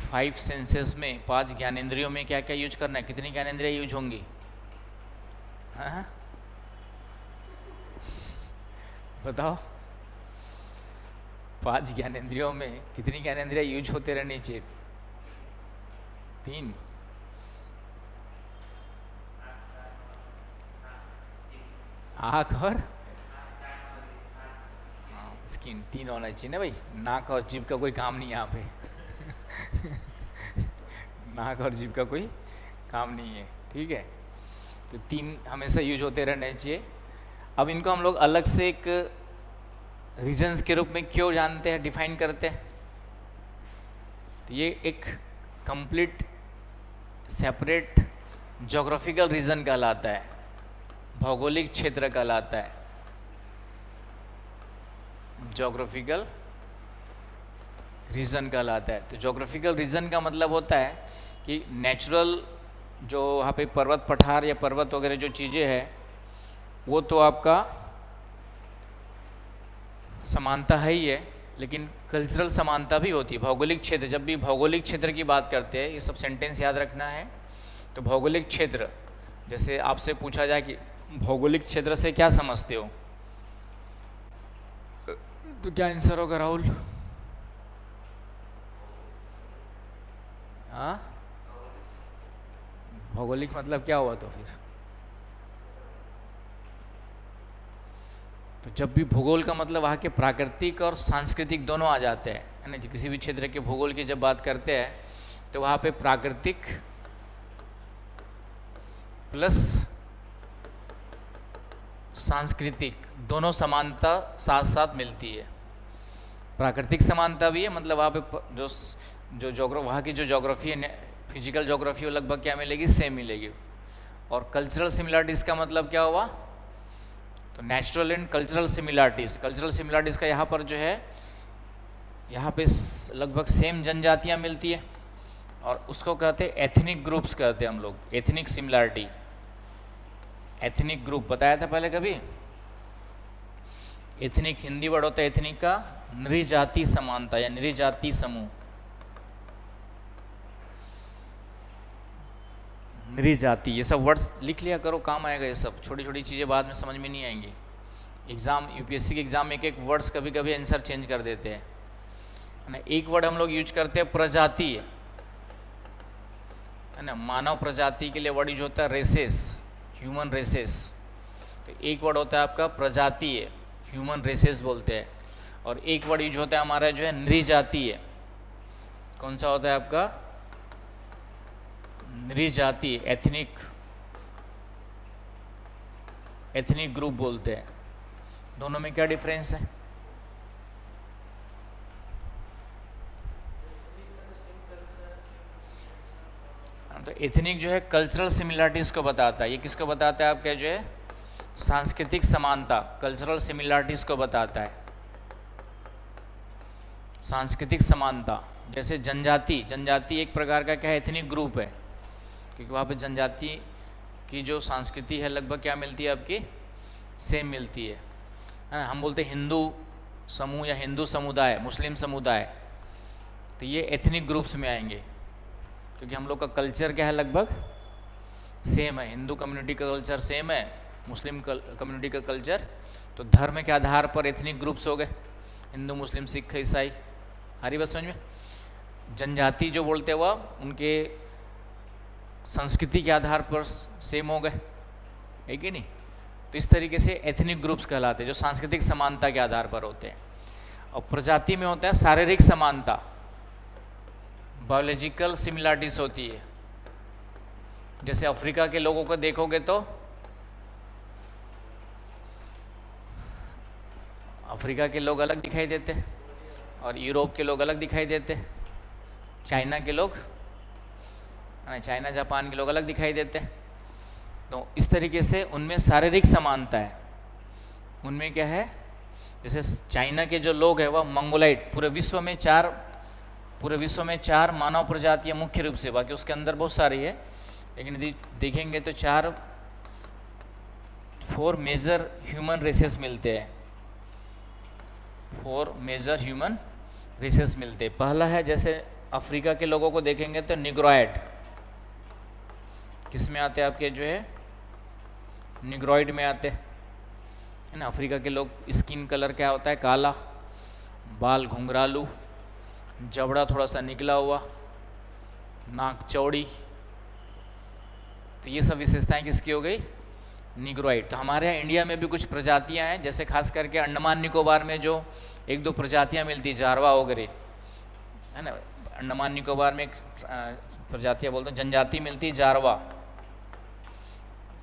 5 सेंसेस में, 5 ज्ञानेंद्रियों में क्या क्या यूज करना है, कितनी ज्ञानेंद्रियाँ यूज होंगी, हाँ बताओ। 5 ज्ञानेंद्रियों में कितनी ज्ञानेंद्रियाँ यूज होते रहनी चाहिए, 3। आँख और स्किन, 3 होना चाहिए ना भाई। नाक और जीभ का कोई काम नहीं यहाँ पे नाक और जीभ का कोई काम नहीं है, ठीक है। तो 3 हमेशा यूज होते रहने चाहिए। अब इनको हम लोग अलग से एक रीजन्स के रूप में क्यों जानते हैं, डिफाइन करते हैं। तो ये एक कंप्लीट सेपरेट ज्योग्राफिकल रीजन कहलाता है, भौगोलिक क्षेत्र कहलाता है, ज्योग्राफिकल रीजन कहलाता है। तो ज्योग्राफिकल रीजन का मतलब होता है कि नेचुरल जो वहाँ पे पर्वत पठार या पर्वत वगैरह जो चीज़ें हैं वो तो आपका समानता है ही है, लेकिन कल्चरल समानता भी होती है। भौगोलिक क्षेत्र, जब भी भौगोलिक क्षेत्र की बात करते हैं, ये सब सेंटेंस याद रखना है। तो भौगोलिक क्षेत्र, जैसे आपसे पूछा जाए कि भौगोलिक क्षेत्र से क्या समझते हो, तो क्या आंसर होगा राहुल? हाँ, भौगोलिक मतलब क्या हुआ तो फिर? तो जब भी भूगोल का मतलब वहाँ के प्राकृतिक और सांस्कृतिक दोनों आ जाते हैं, है ना। किसी भी क्षेत्र के भूगोल की जब बात करते हैं तो वहाँ पे प्राकृतिक प्लस सांस्कृतिक दोनों समानता साथ साथ मिलती है। प्राकृतिक समानता भी है, मतलब वहाँ पे जो वहाँ की जो ज्योग्राफी है, फिजिकल ज्योग्राफी, वो लगभग क्या मिलेगी, सेम मिलेगी। और कल्चरल सिमिलरिटीज़ का मतलब क्या हुआ, तो natural and cultural similarities. Cultural similarities का यहाँ पर जो है, यहाँ पे लगभग सेम जनजातियाँ मिलती है, और उसको कहते हैं एथनिक ग्रुप्स कहते हैं हम लोग, एथनिक सिमिलरिटी। एथनिक ग्रुप बताया था पहले कभी। एथनिक हिंदी वर्ड होता है एथनिक का नृजाति समानता या नृजाति समूह। नृजाति, ये सब वर्ड्स लिख लिया करो, काम आएगा। ये सब छोटी छोटी चीज़ें बाद में समझ में नहीं आएंगी। एग्ज़ाम, यूपीएससी के एग्ज़ाम में एक एक वर्ड्स कभी कभी आंसर चेंज कर देते हैं, है ना। एक वर्ड हम लोग यूज करते हैं प्रजाति, है ना। मानव प्रजाति के लिए वर्ड यूज होता है रेसेस, ह्यूमन रेसेस। तो एक वर्ड होता है आपका प्रजाति है, ह्यूमन रेसेस बोलते हैं। और एक वर्ड यूज होता है हमारा जो है नृजाति है। कौन सा होता है आपका, नृजाति, एथनिक ग्रुप बोलते हैं। दोनों में क्या डिफरेंस है? तो एथनिक जो है कल्चरल सिमिलरिटीज़ को बताता है। ये किसको बताता है आपका जो है, सांस्कृतिक समानता, कल्चरल सिमिलरिटीज़ को बताता है। सांस्कृतिक समानता, जैसे जनजाति, जनजाति एक प्रकार का क्या है, एथनिक ग्रुप है, क्योंकि वहाँ पे जनजाति की जो संस्कृति है लगभग क्या मिलती है आपकी, सेम मिलती है ना। हम बोलते हैं हिंदू समूह या हिंदू समुदाय, मुस्लिम समुदाय, तो ये एथनिक ग्रुप्स में आएंगे, क्योंकि हम लोग का कल्चर क्या है, लगभग सेम है। हिंदू कम्युनिटी का कल्चर सेम है, मुस्लिम कम्युनिटी का कल्चर। तो धर्म के आधार पर एथनिक ग्रुप्स हो गए, हिंदू, मुस्लिम, सिख, ईसाई। हरी बात समझ में। जनजाति जो बोलते हैं वह उनके संस्कृति के आधार पर सेम हो गए, है कि नहीं। तो इस तरीके से एथनिक ग्रुप्स कहलाते हैं, जो सांस्कृतिक समानता के आधार पर होते हैं। और प्रजाति में होता है शारीरिक समानता, बायोलॉजिकल सिमिलरिटीज होती है। जैसे अफ्रीका के लोगों को देखोगे तो अफ्रीका के लोग अलग दिखाई देते हैं, और यूरोप के लोग अलग दिखाई देते हैं। चाइना के लोग, चाइना जापान के लोग अलग दिखाई देते हैं। तो इस तरीके से उनमें शारीरिक समानता है। उनमें क्या है, जैसे चाइना के जो लोग हैं वह मंगोलाइट, पूरे विश्व में चार मानव प्रजातियां मुख्य रूप से, बाकी उसके अंदर बहुत सारी है, लेकिन यदि देखेंगे तो 4 मेजर ह्यूमन रेसेस मिलते हैं। 4 मेजर ह्यूमन रेसेस मिलते हैं। पहला है, जैसे अफ्रीका के लोगों को देखेंगे तो निग्रॉयड, किस में आते हैं आपके जो है, निग्रॉयड में आते हैं, है ना। अफ्रीका के लोग, स्किन कलर क्या होता है, काला, बाल घुंघरालू, जबड़ा थोड़ा सा निकला हुआ, नाक चौड़ी। तो ये सब विशेषताएं किसकी हो गई, निग्रॉयड। तो हमारे यहाँ इंडिया में भी कुछ प्रजातियां हैं, जैसे खास करके अंडमान निकोबार में जो 1-2 प्रजातियां मिलती, जारवा वगैरह, है ना। अंडमान निकोबार में एक प्रजातियां बोलते हैं, जनजाति मिलती जारवा,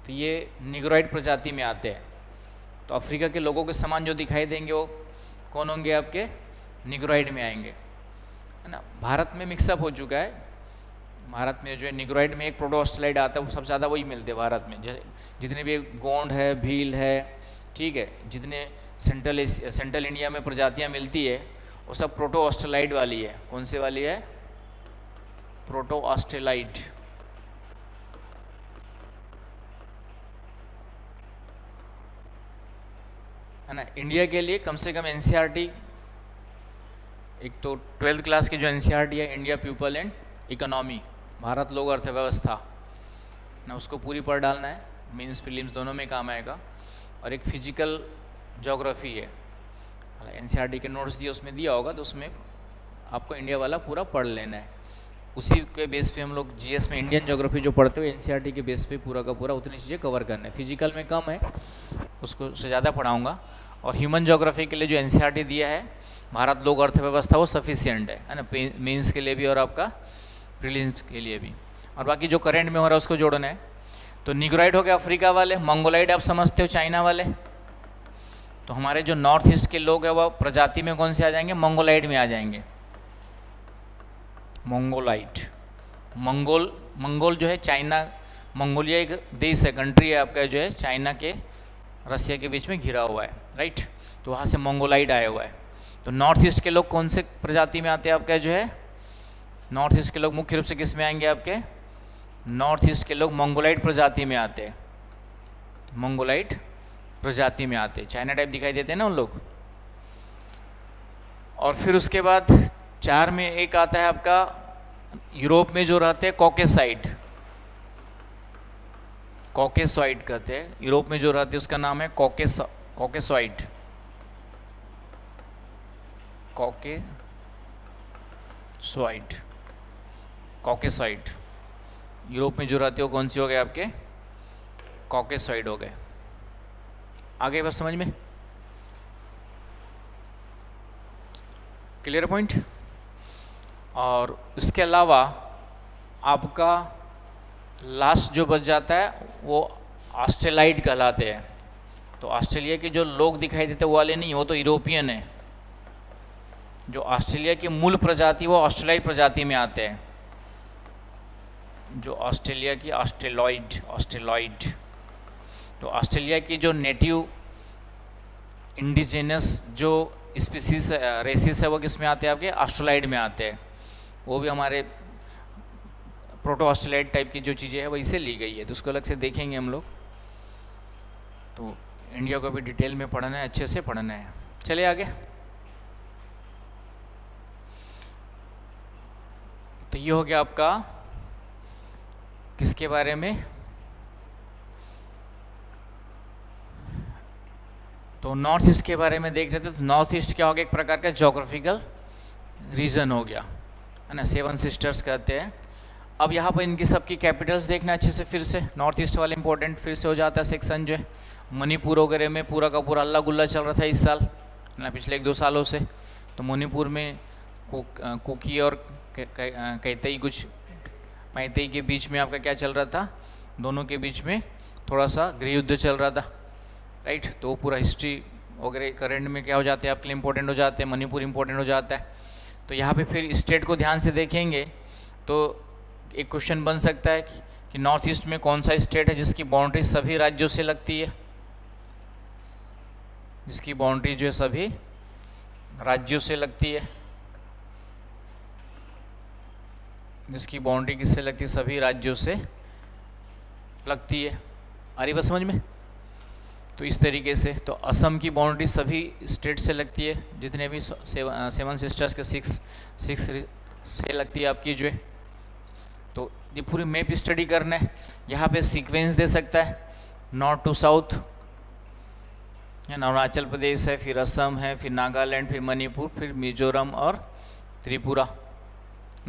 तो ये निग्रॉयड प्रजाति में आते हैं। तो अफ्रीका के लोगों के समान जो दिखाई देंगे वो कौन होंगे, आपके निग्रॉयड में आएंगे, है ना। भारत में मिक्सअप हो चुका है। भारत में जो है निग्रॉयड में एक प्रोटोऑस्ट्रेलाइड आता है, वो सबसे ज़्यादा वही मिलते हैं भारत में। जितने भी गोंड है, भील है, ठीक है, जितने सेंट्रल इंडिया में प्रजातियां मिलती है वो सब प्रोटोऑस्ट्रेलाइड वाली है। कौन से वाली है, प्रोटोऑस्ट्रेलाइड। है ना। इंडिया के लिए कम से कम एनसीईआरटी, एक तो 12th क्लास की जो एनसीईआरटी है, India people and economy, Bharat लोग अर्थव्यवस्था ना, उसको पूरी पढ़ डालना है। मेंस प्रीलिम्स दोनों में काम आएगा। और एक फिजिकल ज्योग्राफी है, एनसीईआरटी के नोट्स दिए, उसमें दिया होगा, तो उसमें आपको इंडिया वाला पूरा पढ़ लेना है। उसी के बेस पे हम लोग जीएस में इंडियन ज्योग्राफी जो पढ़ते हुए एनसीईआरटी के बेस पे पूरा का पूरा उतनी चीज़ें कवर करना है। फिजिकल में कम है, उसको से ज़्यादा पढ़ाऊँगा। और ह्यूमन ज्योग्राफी के लिए जो एनसीईआरटी दिया है, भारत लोक अर्थव्यवस्था, वो सफिशिएंट है ना, मेंस के लिए भी और आपका प्रीलिम्स के लिए भी। और बाकी जो करंट में हो रहा है उसको जोड़ना है। तो निग्रोइड हो गया अफ्रीका वाले, मंगोलाइड आप समझते हो चाइना वाले। तो हमारे जो नॉर्थ ईस्ट के लोग हैं वो प्रजाति में कौन से आ जाएंगे, मंगोलाइड में आ जाएंगे। मंगोलाइड, मंगोल जो है चाइना, मंगोलिया एक देश है, कंट्री है आपका, जो है चाइना के रसिया के बीच में घिरा हुआ है, राइट। तो वहाँ से मंगोलाइड आया हुआ है। तो नॉर्थ ईस्ट के लोग कौन से प्रजाति में आते हैं आपका, जो है नॉर्थ ईस्ट के लोग मुख्य रूप से किस में आएंगे आपके, नॉर्थ ईस्ट के लोग मंगोलाइड प्रजाति में आते हैं, मंगोलाइड प्रजाति में आते हैं। चाइना टाइप दिखाई देते हैं ना उन लोग। और फिर उसके बाद 4 में एक आता है आपका यूरोप में जो रहते हैं कॉकेसाइड, कॉकेसॉइड कहते हैं। यूरोप में जो रहते हैं उसका नाम है कॉकेसॉइड, कॉकेसॉइड, कॉकेसॉइड। यूरोप में जो रहते हो कौन सी हो गए आपके, कॉकेसॉइड हो गए। आगे बस समझ में क्लियर पॉइंट। और इसके अलावा आपका लास्ट जो बच जाता है वो ऑस्ट्रेलाइड कहलाते हैं। तो ऑस्ट्रेलिया के जो लोग दिखाई देते वो वाले नहीं, वो तो यूरोपियन है। जो ऑस्ट्रेलिया की मूल प्रजाति वो ऑस्ट्रेलाइड प्रजाति में आते हैं, जो ऑस्ट्रेलिया की ऑस्ट्रेलॉइड। तो ऑस्ट्रेलिया की जो नेटिव इंडिजिनस जो स्पीसीज रेसिस है वो किस में आते हैं आपके, ऑस्ट्रेलाइड में आते हैं। वो भी हमारे प्रोटो ऑस्ट्रेलाइड टाइप की जो चीज़ें हैं वही से ली गई है, तो उसको अलग से देखेंगे हम लोग। तो इंडिया को भी डिटेल में पढ़ना है, अच्छे से पढ़ना है। चलिए आगे। तो ये हो गया आपका किसके बारे में, तो नॉर्थ ईस्ट के बारे में देख रहे थे। तो नॉर्थ ईस्ट क्या हो गया, एक प्रकार का जोग्राफिकल रीजन हो गया, है ना, 7 सिस्टर्स कहते हैं। अब यहाँ पर इनकी सबकी कैपिटल्स देखना अच्छे से, फिर से नॉर्थ ईस्ट वाले इंपॉर्टेंट फिर से हो जाता है सेक्शन जो है। मणिपुर वगैरह में पूरा का पूरा अल्लाह गुल्ला चल रहा था इस साल, ना पिछले 1-2 सालों से। तो मणिपुर में कुकी और कैतई, कुछ मैतई के बीच में आपका क्या चल रहा था, दोनों के बीच में थोड़ा सा गृह युद्ध चल रहा था, राइट। तो वो पूरा हिस्ट्री वगैरह करंट में क्या हो जाते हैं आपके लिए इंपॉर्टेंट हो जाते हैं, मणिपुर इंपॉर्टेंट हो जाता है। तो यहाँ पे फिर स्टेट को ध्यान से देखेंगे तो एक क्वेश्चन बन सकता है कि नॉर्थ ईस्ट में कौन सा स्टेट है जिसकी बाउंड्री सभी राज्यों से लगती है, जिसकी बाउंड्री जो है सभी राज्यों से लगती है, जिसकी बाउंड्री किससे लगती है, सभी राज्यों से लगती है। आ रही बात समझ में। तो इस तरीके से तो असम की बाउंड्री सभी स्टेट से लगती है, जितने भी 7 सिस्टर्स के 6 से लगती है आपकी जो है। तो ये पूरी मैप स्टडी करना है। यहाँ पे सीक्वेंस दे सकता है नॉर्थ टू साउथ, है ना, अरुणाचल प्रदेश है, फिर असम है, फिर नागालैंड, फिर मणिपुर, फिर मिजोरम और त्रिपुरा,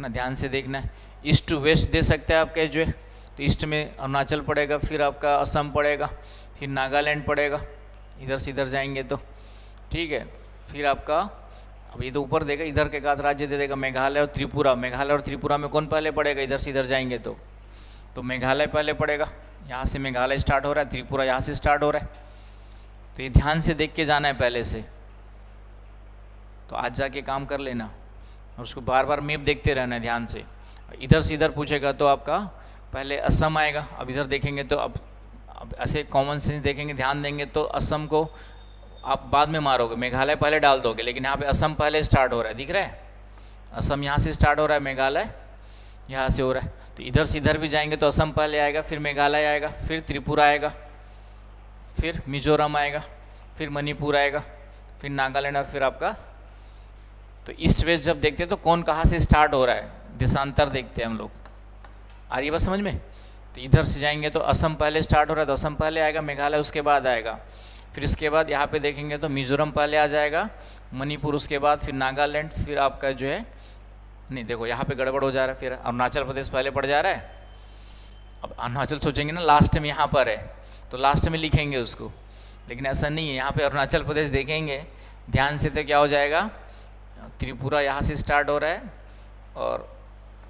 ना, ध्यान से देखना है। ईस्ट टू वेस्ट दे सकता है आपके जो है। तो ईस्ट में अरुणाचल पड़ेगा, फिर आपका असम पड़ेगा, फिर नागालैंड पड़ेगा, इधर से इधर जाएंगे तो ठीक है। फिर आपका अब ये तो ऊपर देगा, इधर के बाद राज्य दे देगा मेघालय और त्रिपुरा। मेघालय और त्रिपुरा में कौन पहले पड़ेगा, इधर से इधर जाएंगे तो मेघालय पहले पड़ेगा। यहाँ से मेघालय स्टार्ट हो रहा है, त्रिपुरा यहाँ से स्टार्ट हो रहा है। तो ये ध्यान से देख के जाना है पहले से। तो आज जाके काम कर लेना और उसको बार बार मैप देखते रहना है ध्यान से। इधर से इधर पूछेगा तो आपका पहले असम आएगा। अब इधर देखेंगे तो अब ऐसे कॉमन सेंस देखेंगे, ध्यान देंगे तो असम को आप बाद में मारोगे, मेघालय पहले डाल दोगे, लेकिन यहाँ पे असम पहले स्टार्ट हो रहा है, दिख रहा है। असम यहाँ से स्टार्ट हो रहा है, मेघालय यहाँ से हो रहा है। तो इधर से इधर भी जाएंगे तो असम पहले आएगा, फिर मेघालय आएगा, फिर त्रिपुरा आएगा, फिर मिजोरम आएगा, फिर मणिपुर आएगा, फिर नागालैंड और फिर आपका। तो ईस्ट वेस्ट जब देखते हैं तो कौन कहाँ से स्टार्ट हो रहा है, देशांतर देखते हैं हम लोग। आ रही है बात समझ में। तो इधर से जाएंगे तो असम पहले स्टार्ट हो रहा है, तो असम पहले आएगा, मेघालय उसके बाद आएगा, फिर इसके बाद यहाँ पे देखेंगे तो मिजोरम पहले आ जाएगा, मणिपुर उसके बाद, फिर नागालैंड, फिर आपका जो है, नहीं देखो यहाँ पे गड़बड़ हो जा रहा है, फिर अरुणाचल प्रदेश पहले पड़ जा रहा है। अब अरुणाचल सोचेंगे ना लास्ट में यहाँ पर है, तो लास्ट में लिखेंगे उसको, लेकिन ऐसा नहीं है। यहाँ पे अरुणाचल प्रदेश देखेंगे ध्यान से तो क्या हो जाएगा, त्रिपुरा यहाँ से स्टार्ट हो रहा है और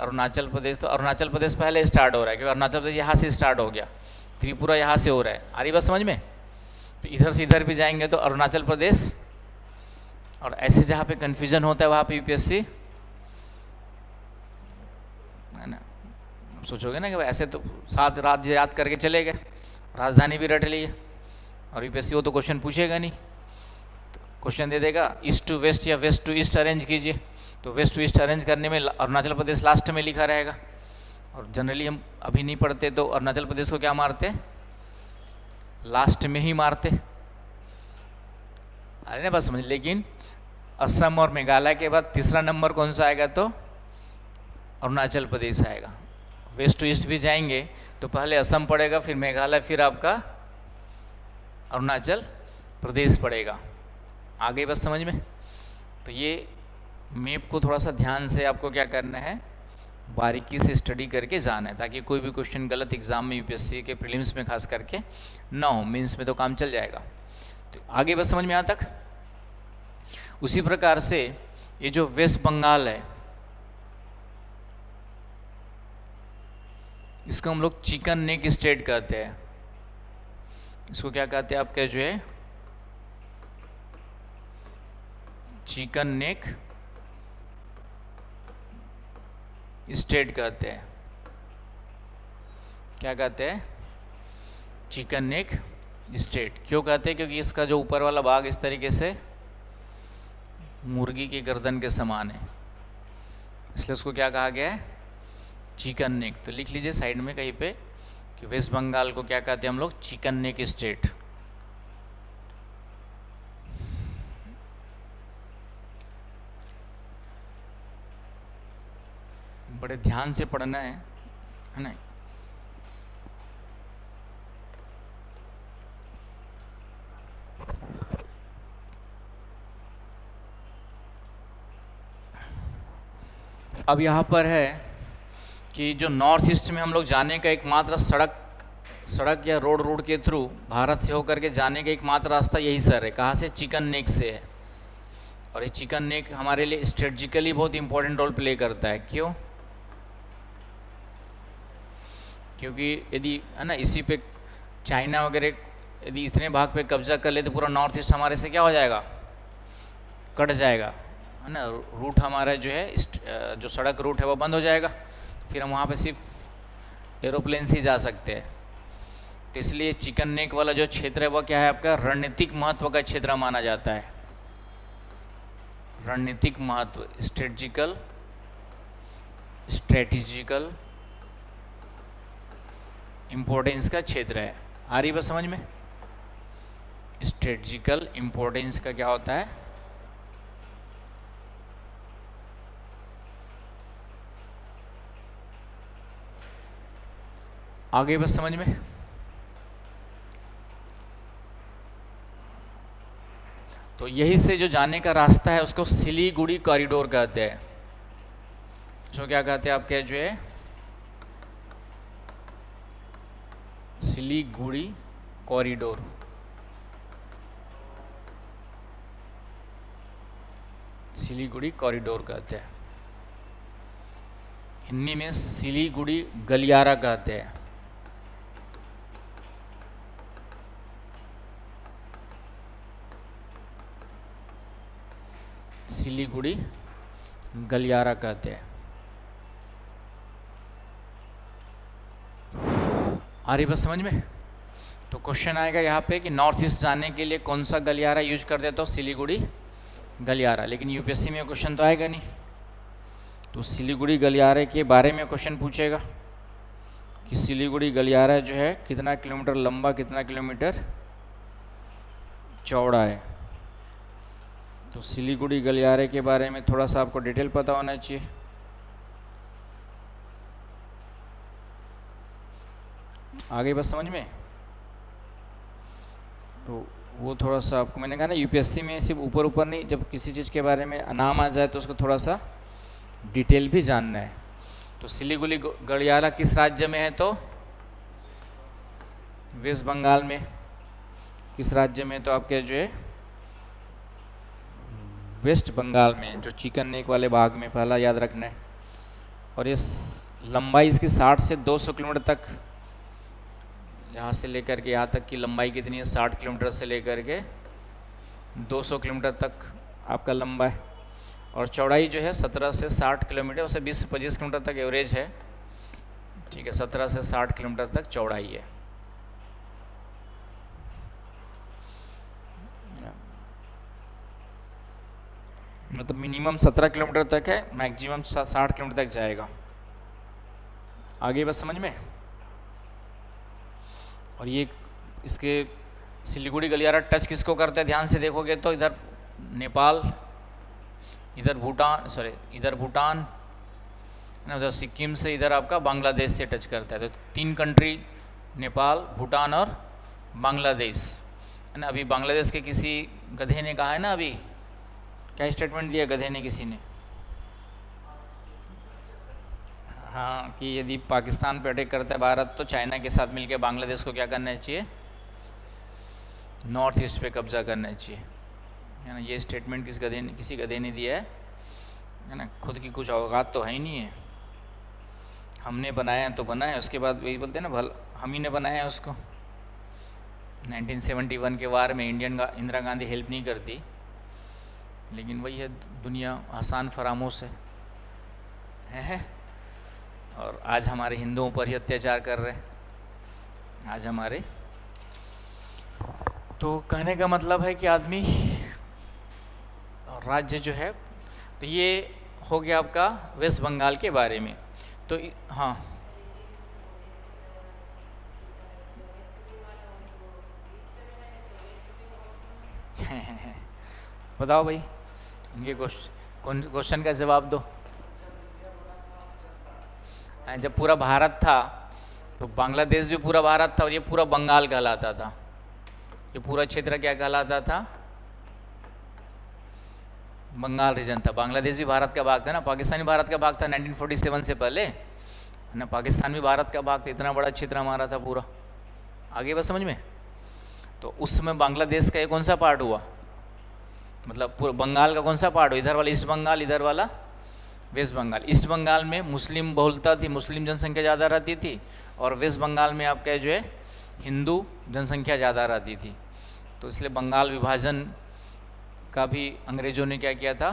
अरुणाचल प्रदेश, तो अरुणाचल प्रदेश पहले स्टार्ट हो रहा है क्योंकि अरुणाचल प्रदेश यहाँ से स्टार्ट हो गया, त्रिपुरा यहाँ से हो रहा है। आ रही बात समझ में? तो इधर से इधर भी जाएंगे तो अरुणाचल प्रदेश, और ऐसे जहाँ पे कन्फ्यूजन होता है वहाँ पे यूपीएससी, है ना, सोचोगे ना कि भाई ऐसे तो 7 रात याद करके चले गए, राजधानी भी रट ली है, और यूपीएससी वो तो क्वेश्चन पूछेगा नहीं, तो क्वेश्चन दे देगा ईस्ट टू वेस्ट या वेस्ट टू ईस्ट अरेंज कीजिए, तो वेस्ट टू ईस्ट अरेंज करने में अरुणाचल प्रदेश लास्ट में लिखा रहेगा, और जनरली हम अभी नहीं पढ़ते तो अरुणाचल प्रदेश को क्या मारते, लास्ट में ही मारते। अरे ना बस समझ, लेकिन असम और मेघालय के बाद तीसरा नंबर कौन सा आएगा, तो अरुणाचल प्रदेश आएगा। वेस्ट टू ईस्ट भी जाएंगे तो पहले असम पड़ेगा, फिर मेघालय, फिर आपका अरुणाचल प्रदेश पड़ेगा। आ गई बस समझ में? तो ये मैप को थोड़ा सा ध्यान से आपको क्या करना है, बारीकी से स्टडी करके जाना है, ताकि कोई भी क्वेश्चन गलत एग्जाम में यूपीएससी के प्रीलिम्स में खास करके ना हो, मेंस में तो काम चल जाएगा। तो आगे बस समझ में यहाँ तक। उसी प्रकार से ये जो वेस्ट बंगाल है, इसको हम लोग चिकन नेक स्टेट कहते हैं। इसको क्या कहते हैं आपके जो है, चिकन नेक स्टेट कहते हैं। क्या कहते हैं, चिकन नेक स्टेट। क्यों कहते हैं, क्योंकि इसका जो ऊपर वाला भाग इस तरीके से मुर्गी की गर्दन के समान है, इसलिए उसको क्या कहा गया है, चिकन नेक। तो लिख लीजिए साइड में कहीं पे कि वेस्ट बंगाल को क्या कहते हैं हम लोग, चिकन नेक स्टेट। बड़े ध्यान से पढ़ना है ना। अब यहाँ पर है कि जो नॉर्थ ईस्ट में हम लोग जाने का एकमात्र सड़क या रोड के थ्रू भारत से होकर के जाने का एकमात्र रास्ता यही सर है। कहाँ से, चिकन नेक से है। और ये चिकन नेक हमारे लिए स्ट्रेटजिकली बहुत इंपॉर्टेंट रोल प्ले करता है। क्यों? क्योंकि यदि है ना, इसी पे चाइना वगैरह यदि इतने भाग पे कब्जा कर ले तो पूरा नॉर्थ ईस्ट हमारे से क्या हो जाएगा, कट जाएगा, है ना। रूट हमारा जो है, जो सड़क रूट है वो बंद हो जाएगा, फिर हम वहाँ पे सिर्फ एरोप्लेन से ही जा सकते हैं। तो इसलिए चिकन नेक वाला जो क्षेत्र है वो क्या है आपका, रणनीतिक महत्व का क्षेत्र माना जाता है। रणनीतिक महत्व, स्ट्रेटेजिकल इम्पोर्टेंस का क्षेत्र है। आ रही बात समझ में? स्ट्रेटेजिकल इम्पोर्टेंस का क्या होता है, आगे बस समझ में। तो यही से जो जाने का रास्ता है उसको सिलीगुड़ी कॉरिडोर कहते हैं। जो क्या कहते हैं आपके जो है, सिलीगुड़ी कॉरिडोर। सिलीगुड़ी कॉरिडोर कहते हैं। हिंदी में सिलीगुड़ी गलियारा कहते हैं। सिलीगुड़ी गलियारा कहते हैं। आ रही बात समझ में? तो क्वेश्चन आएगा यहाँ पे कि नॉर्थ ईस्ट जाने के लिए कौन सा गलियारा यूज कर देता हो, सिलीगुड़ी गलियारा। लेकिन यूपीएससी में क्वेश्चन तो आएगा नहीं, तो सिलीगुड़ी गलियारे के बारे में क्वेश्चन पूछेगा कि सिलीगुड़ी गलियारा जो है कितना किलोमीटर लंबा, कितना किलोमीटर चौड़ा है। तो सिलीगुड़ी गलियारे के बारे में थोड़ा सा आपको डिटेल पता होना चाहिए। आगे बस समझ में। तो वो थोड़ा सा आपको मैंने कहा ना, यूपीएससी में सिर्फ ऊपर ऊपर नहीं, जब किसी चीज़ के बारे में नाम आ जाए तो उसको थोड़ा सा डिटेल भी जानना है। तो सिलीगुड़ी गलियारा किस राज्य में है, तो वेस्ट बंगाल में। किस राज्य में? तो आपके जो है वेस्ट बंगाल में, जो चिकन नेक वाले भाग में, पहला याद रखना है। और ये लंबाई इसकी 60 से 200 किलोमीटर तक, यहाँ से लेकर के यहाँ तक की लंबाई कितनी है? 60 किलोमीटर से लेकर के 200 किलोमीटर तक आपका लंबा है। और चौड़ाई जो है 17 से 60 किलोमीटर, उसे 20 से 25 किलोमीटर तक एवरेज है, ठीक है। 17 से 60 किलोमीटर तक चौड़ाई है। मतलब मिनिमम 17 किलोमीटर तक है, मैक्सिमम 60 किलोमीटर तक जाएगा। आगे बस समझ में। और ये इसके सिलीगुड़ी गलियारा टच किसको करता है? ध्यान से देखोगे तो इधर नेपाल, इधर भूटान, इधर भूटान ना, उधर सिक्किम से इधर आपका बांग्लादेश से टच करता है। तो 3 कंट्री, नेपाल, भूटान और बांग्लादेश, है ना। अभी बांग्लादेश के किसी गधे ने कहा है ना, अभी क्या स्टेटमेंट दिया गधे ने किसी ने? हाँ, कि यदि पाकिस्तान पे अटैक करता है भारत तो चाइना के साथ मिलकर बांग्लादेश को क्या करना चाहिए? नॉर्थ ईस्ट पे कब्जा करना चाहिए, है ना। ये स्टेटमेंट किसी गधे ने दिया है ना। खुद की कुछ औकात तो है ही नहीं है। हमने बनाया तो बनाया, उसके बाद वही बोलते हैं ना, हम ही ने बनाया उसको। 1971 के वार में इंदिरा गांधी हेल्प नहीं करती, लेकिन वही है, दुनिया आसान फरामोश है। और आज हमारे हिंदुओं पर ही अत्याचार कर रहे हैं आज हमारे। तो कहने का मतलब है कि आदमी और राज्य जो है, तो ये हो गया आपका वेस्ट बंगाल के बारे में। तो हाँ, बताओ भाई, इनके क्वेश्चन का जवाब दो। जब पूरा भारत था तो बांग्लादेश भी पूरा भारत था, और ये पूरा बंगाल कहलाता था। ये पूरा क्षेत्र क्या कहलाता था? बंगाल रीजन था। बांग्लादेश भी भारत का भाग था ना, पाकिस्तान भी भारत का भाग था 1947 से पहले, है ना। पाकिस्तान भी भारत का भाग था, इतना बड़ा क्षेत्र हमारा था पूरा। आगे बस समझ में। तो उस समय बांग्लादेश का ये कौन सा पार्ट हुआ? मतलब पूरा बंगाल का कौन सा पार्ट हुआ? इधर वाला ईस्ट बंगाल, इधर वाला वेस्ट बंगाल। ईस्ट बंगाल में मुस्लिम बहुलता थी, मुस्लिम जनसंख्या ज़्यादा रहती थी, और वेस्ट बंगाल में आपका जो है हिंदू जनसंख्या ज़्यादा रहती थी। तो इसलिए बंगाल विभाजन का भी अंग्रेज़ों ने क्या किया था?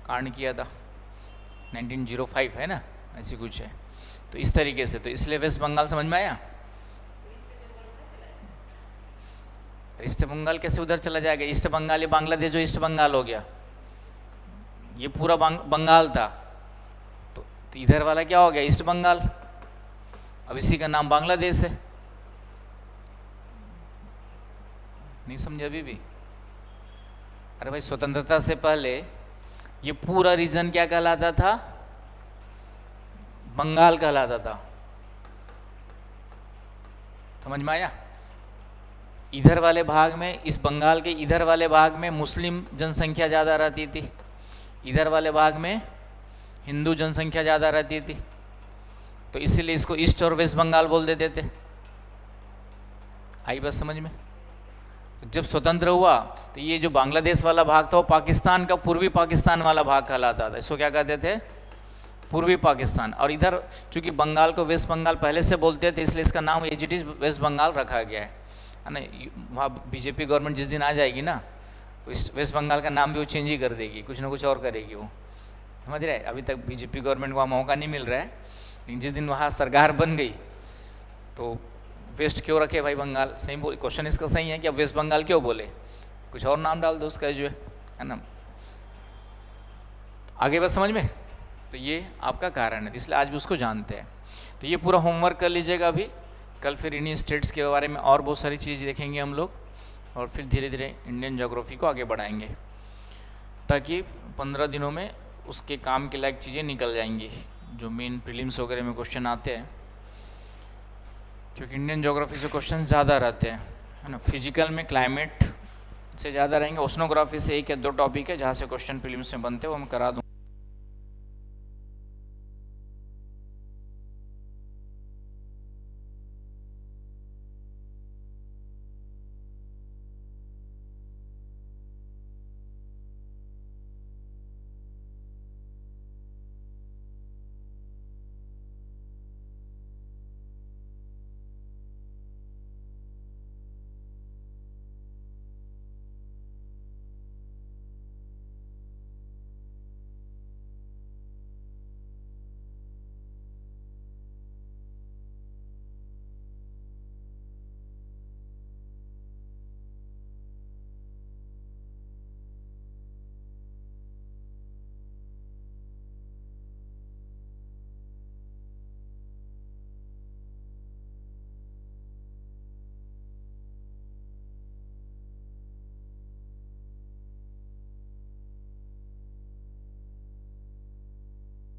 कांड किया था 1905, है ना, ऐसी कुछ है। तो इस तरीके से, तो इसलिए वेस्ट बंगाल समझ में आया। ईस्ट बंगाल कैसे उधर चला जाएगा? ईस्ट बंगाल ये बांग्लादेश जो ईस्ट बंगाल हो गया, ये पूरा बंगाल था। तो इधर वाला क्या हो गया? ईस्ट बंगाल। अब इसी का नाम बांग्लादेश है। नहीं समझे अभी भी? अरे भाई, स्वतंत्रता से पहले ये पूरा रीजन क्या कहलाता था? बंगाल कहलाता था। समझ में आया? इधर वाले भाग में, इस बंगाल के इधर वाले भाग में मुस्लिम जनसंख्या ज़्यादा रहती थी, इधर वाले भाग में हिंदू जनसंख्या ज़्यादा रहती थी। तो इसीलिए इसको ईस्ट और वेस्ट बंगाल बोल देते थे। आई बात समझ में? तो जब स्वतंत्र हुआ तो ये जो बांग्लादेश वाला भाग था वो पाकिस्तान का पूर्वी पाकिस्तान वाला भाग कहलाता था। इसको क्या कहते थे? पूर्वी पाकिस्तान। और इधर चूँकि बंगाल को वेस्ट बंगाल पहले से बोलते थे, इसलिए इसका नाम as it is West Bengal रखा गया है ना। वहाँ बीजेपी गवर्नमेंट जिस दिन आ जाएगी ना, तो इस वेस्ट बंगाल का नाम भी वो चेंज ही कर देगी, कुछ ना कुछ और करेगी वो। समझ रहे? अभी तक बीजेपी गवर्नमेंट को वहाँ मौका नहीं मिल रहा है, लेकिन जिस दिन वहाँ सरकार बन गई तो वेस्ट क्यों रखे भाई बंगाल? सही बोल, क्वेश्चन इसका सही है कि अब वेस्ट बंगाल क्यों बोले? कुछ और नाम डाल दो उसका जो है ना। आगे बस समझ में। तो ये आपका कारण है, इसलिए आज भी उसको जानते हैं। तो ये पूरा होमवर्क कर लीजिएगा अभी। कल फिर इन्हीं स्टेट्स के बारे में और बहुत सारी चीज़ देखेंगे हम लोग, और फिर धीरे धीरे इंडियन ज्योग्राफी को आगे बढ़ाएंगे, ताकि 15 दिनों में उसके काम के लायक चीज़ें निकल जाएंगी जो मेन प्रीलिम्स वगैरह में क्वेश्चन आते हैं। क्योंकि इंडियन ज्योग्राफी से क्वेश्चन ज़्यादा रहते हैं, है ना। फिजिकल में क्लाइमेट से ज़्यादा रहेंगे, ओशनोग्राफी से 1 या 2 टॉपिक है जहाँ से क्वेश्चन प्रीलिम्स में बनते हैं, वो मैं करा दूँ।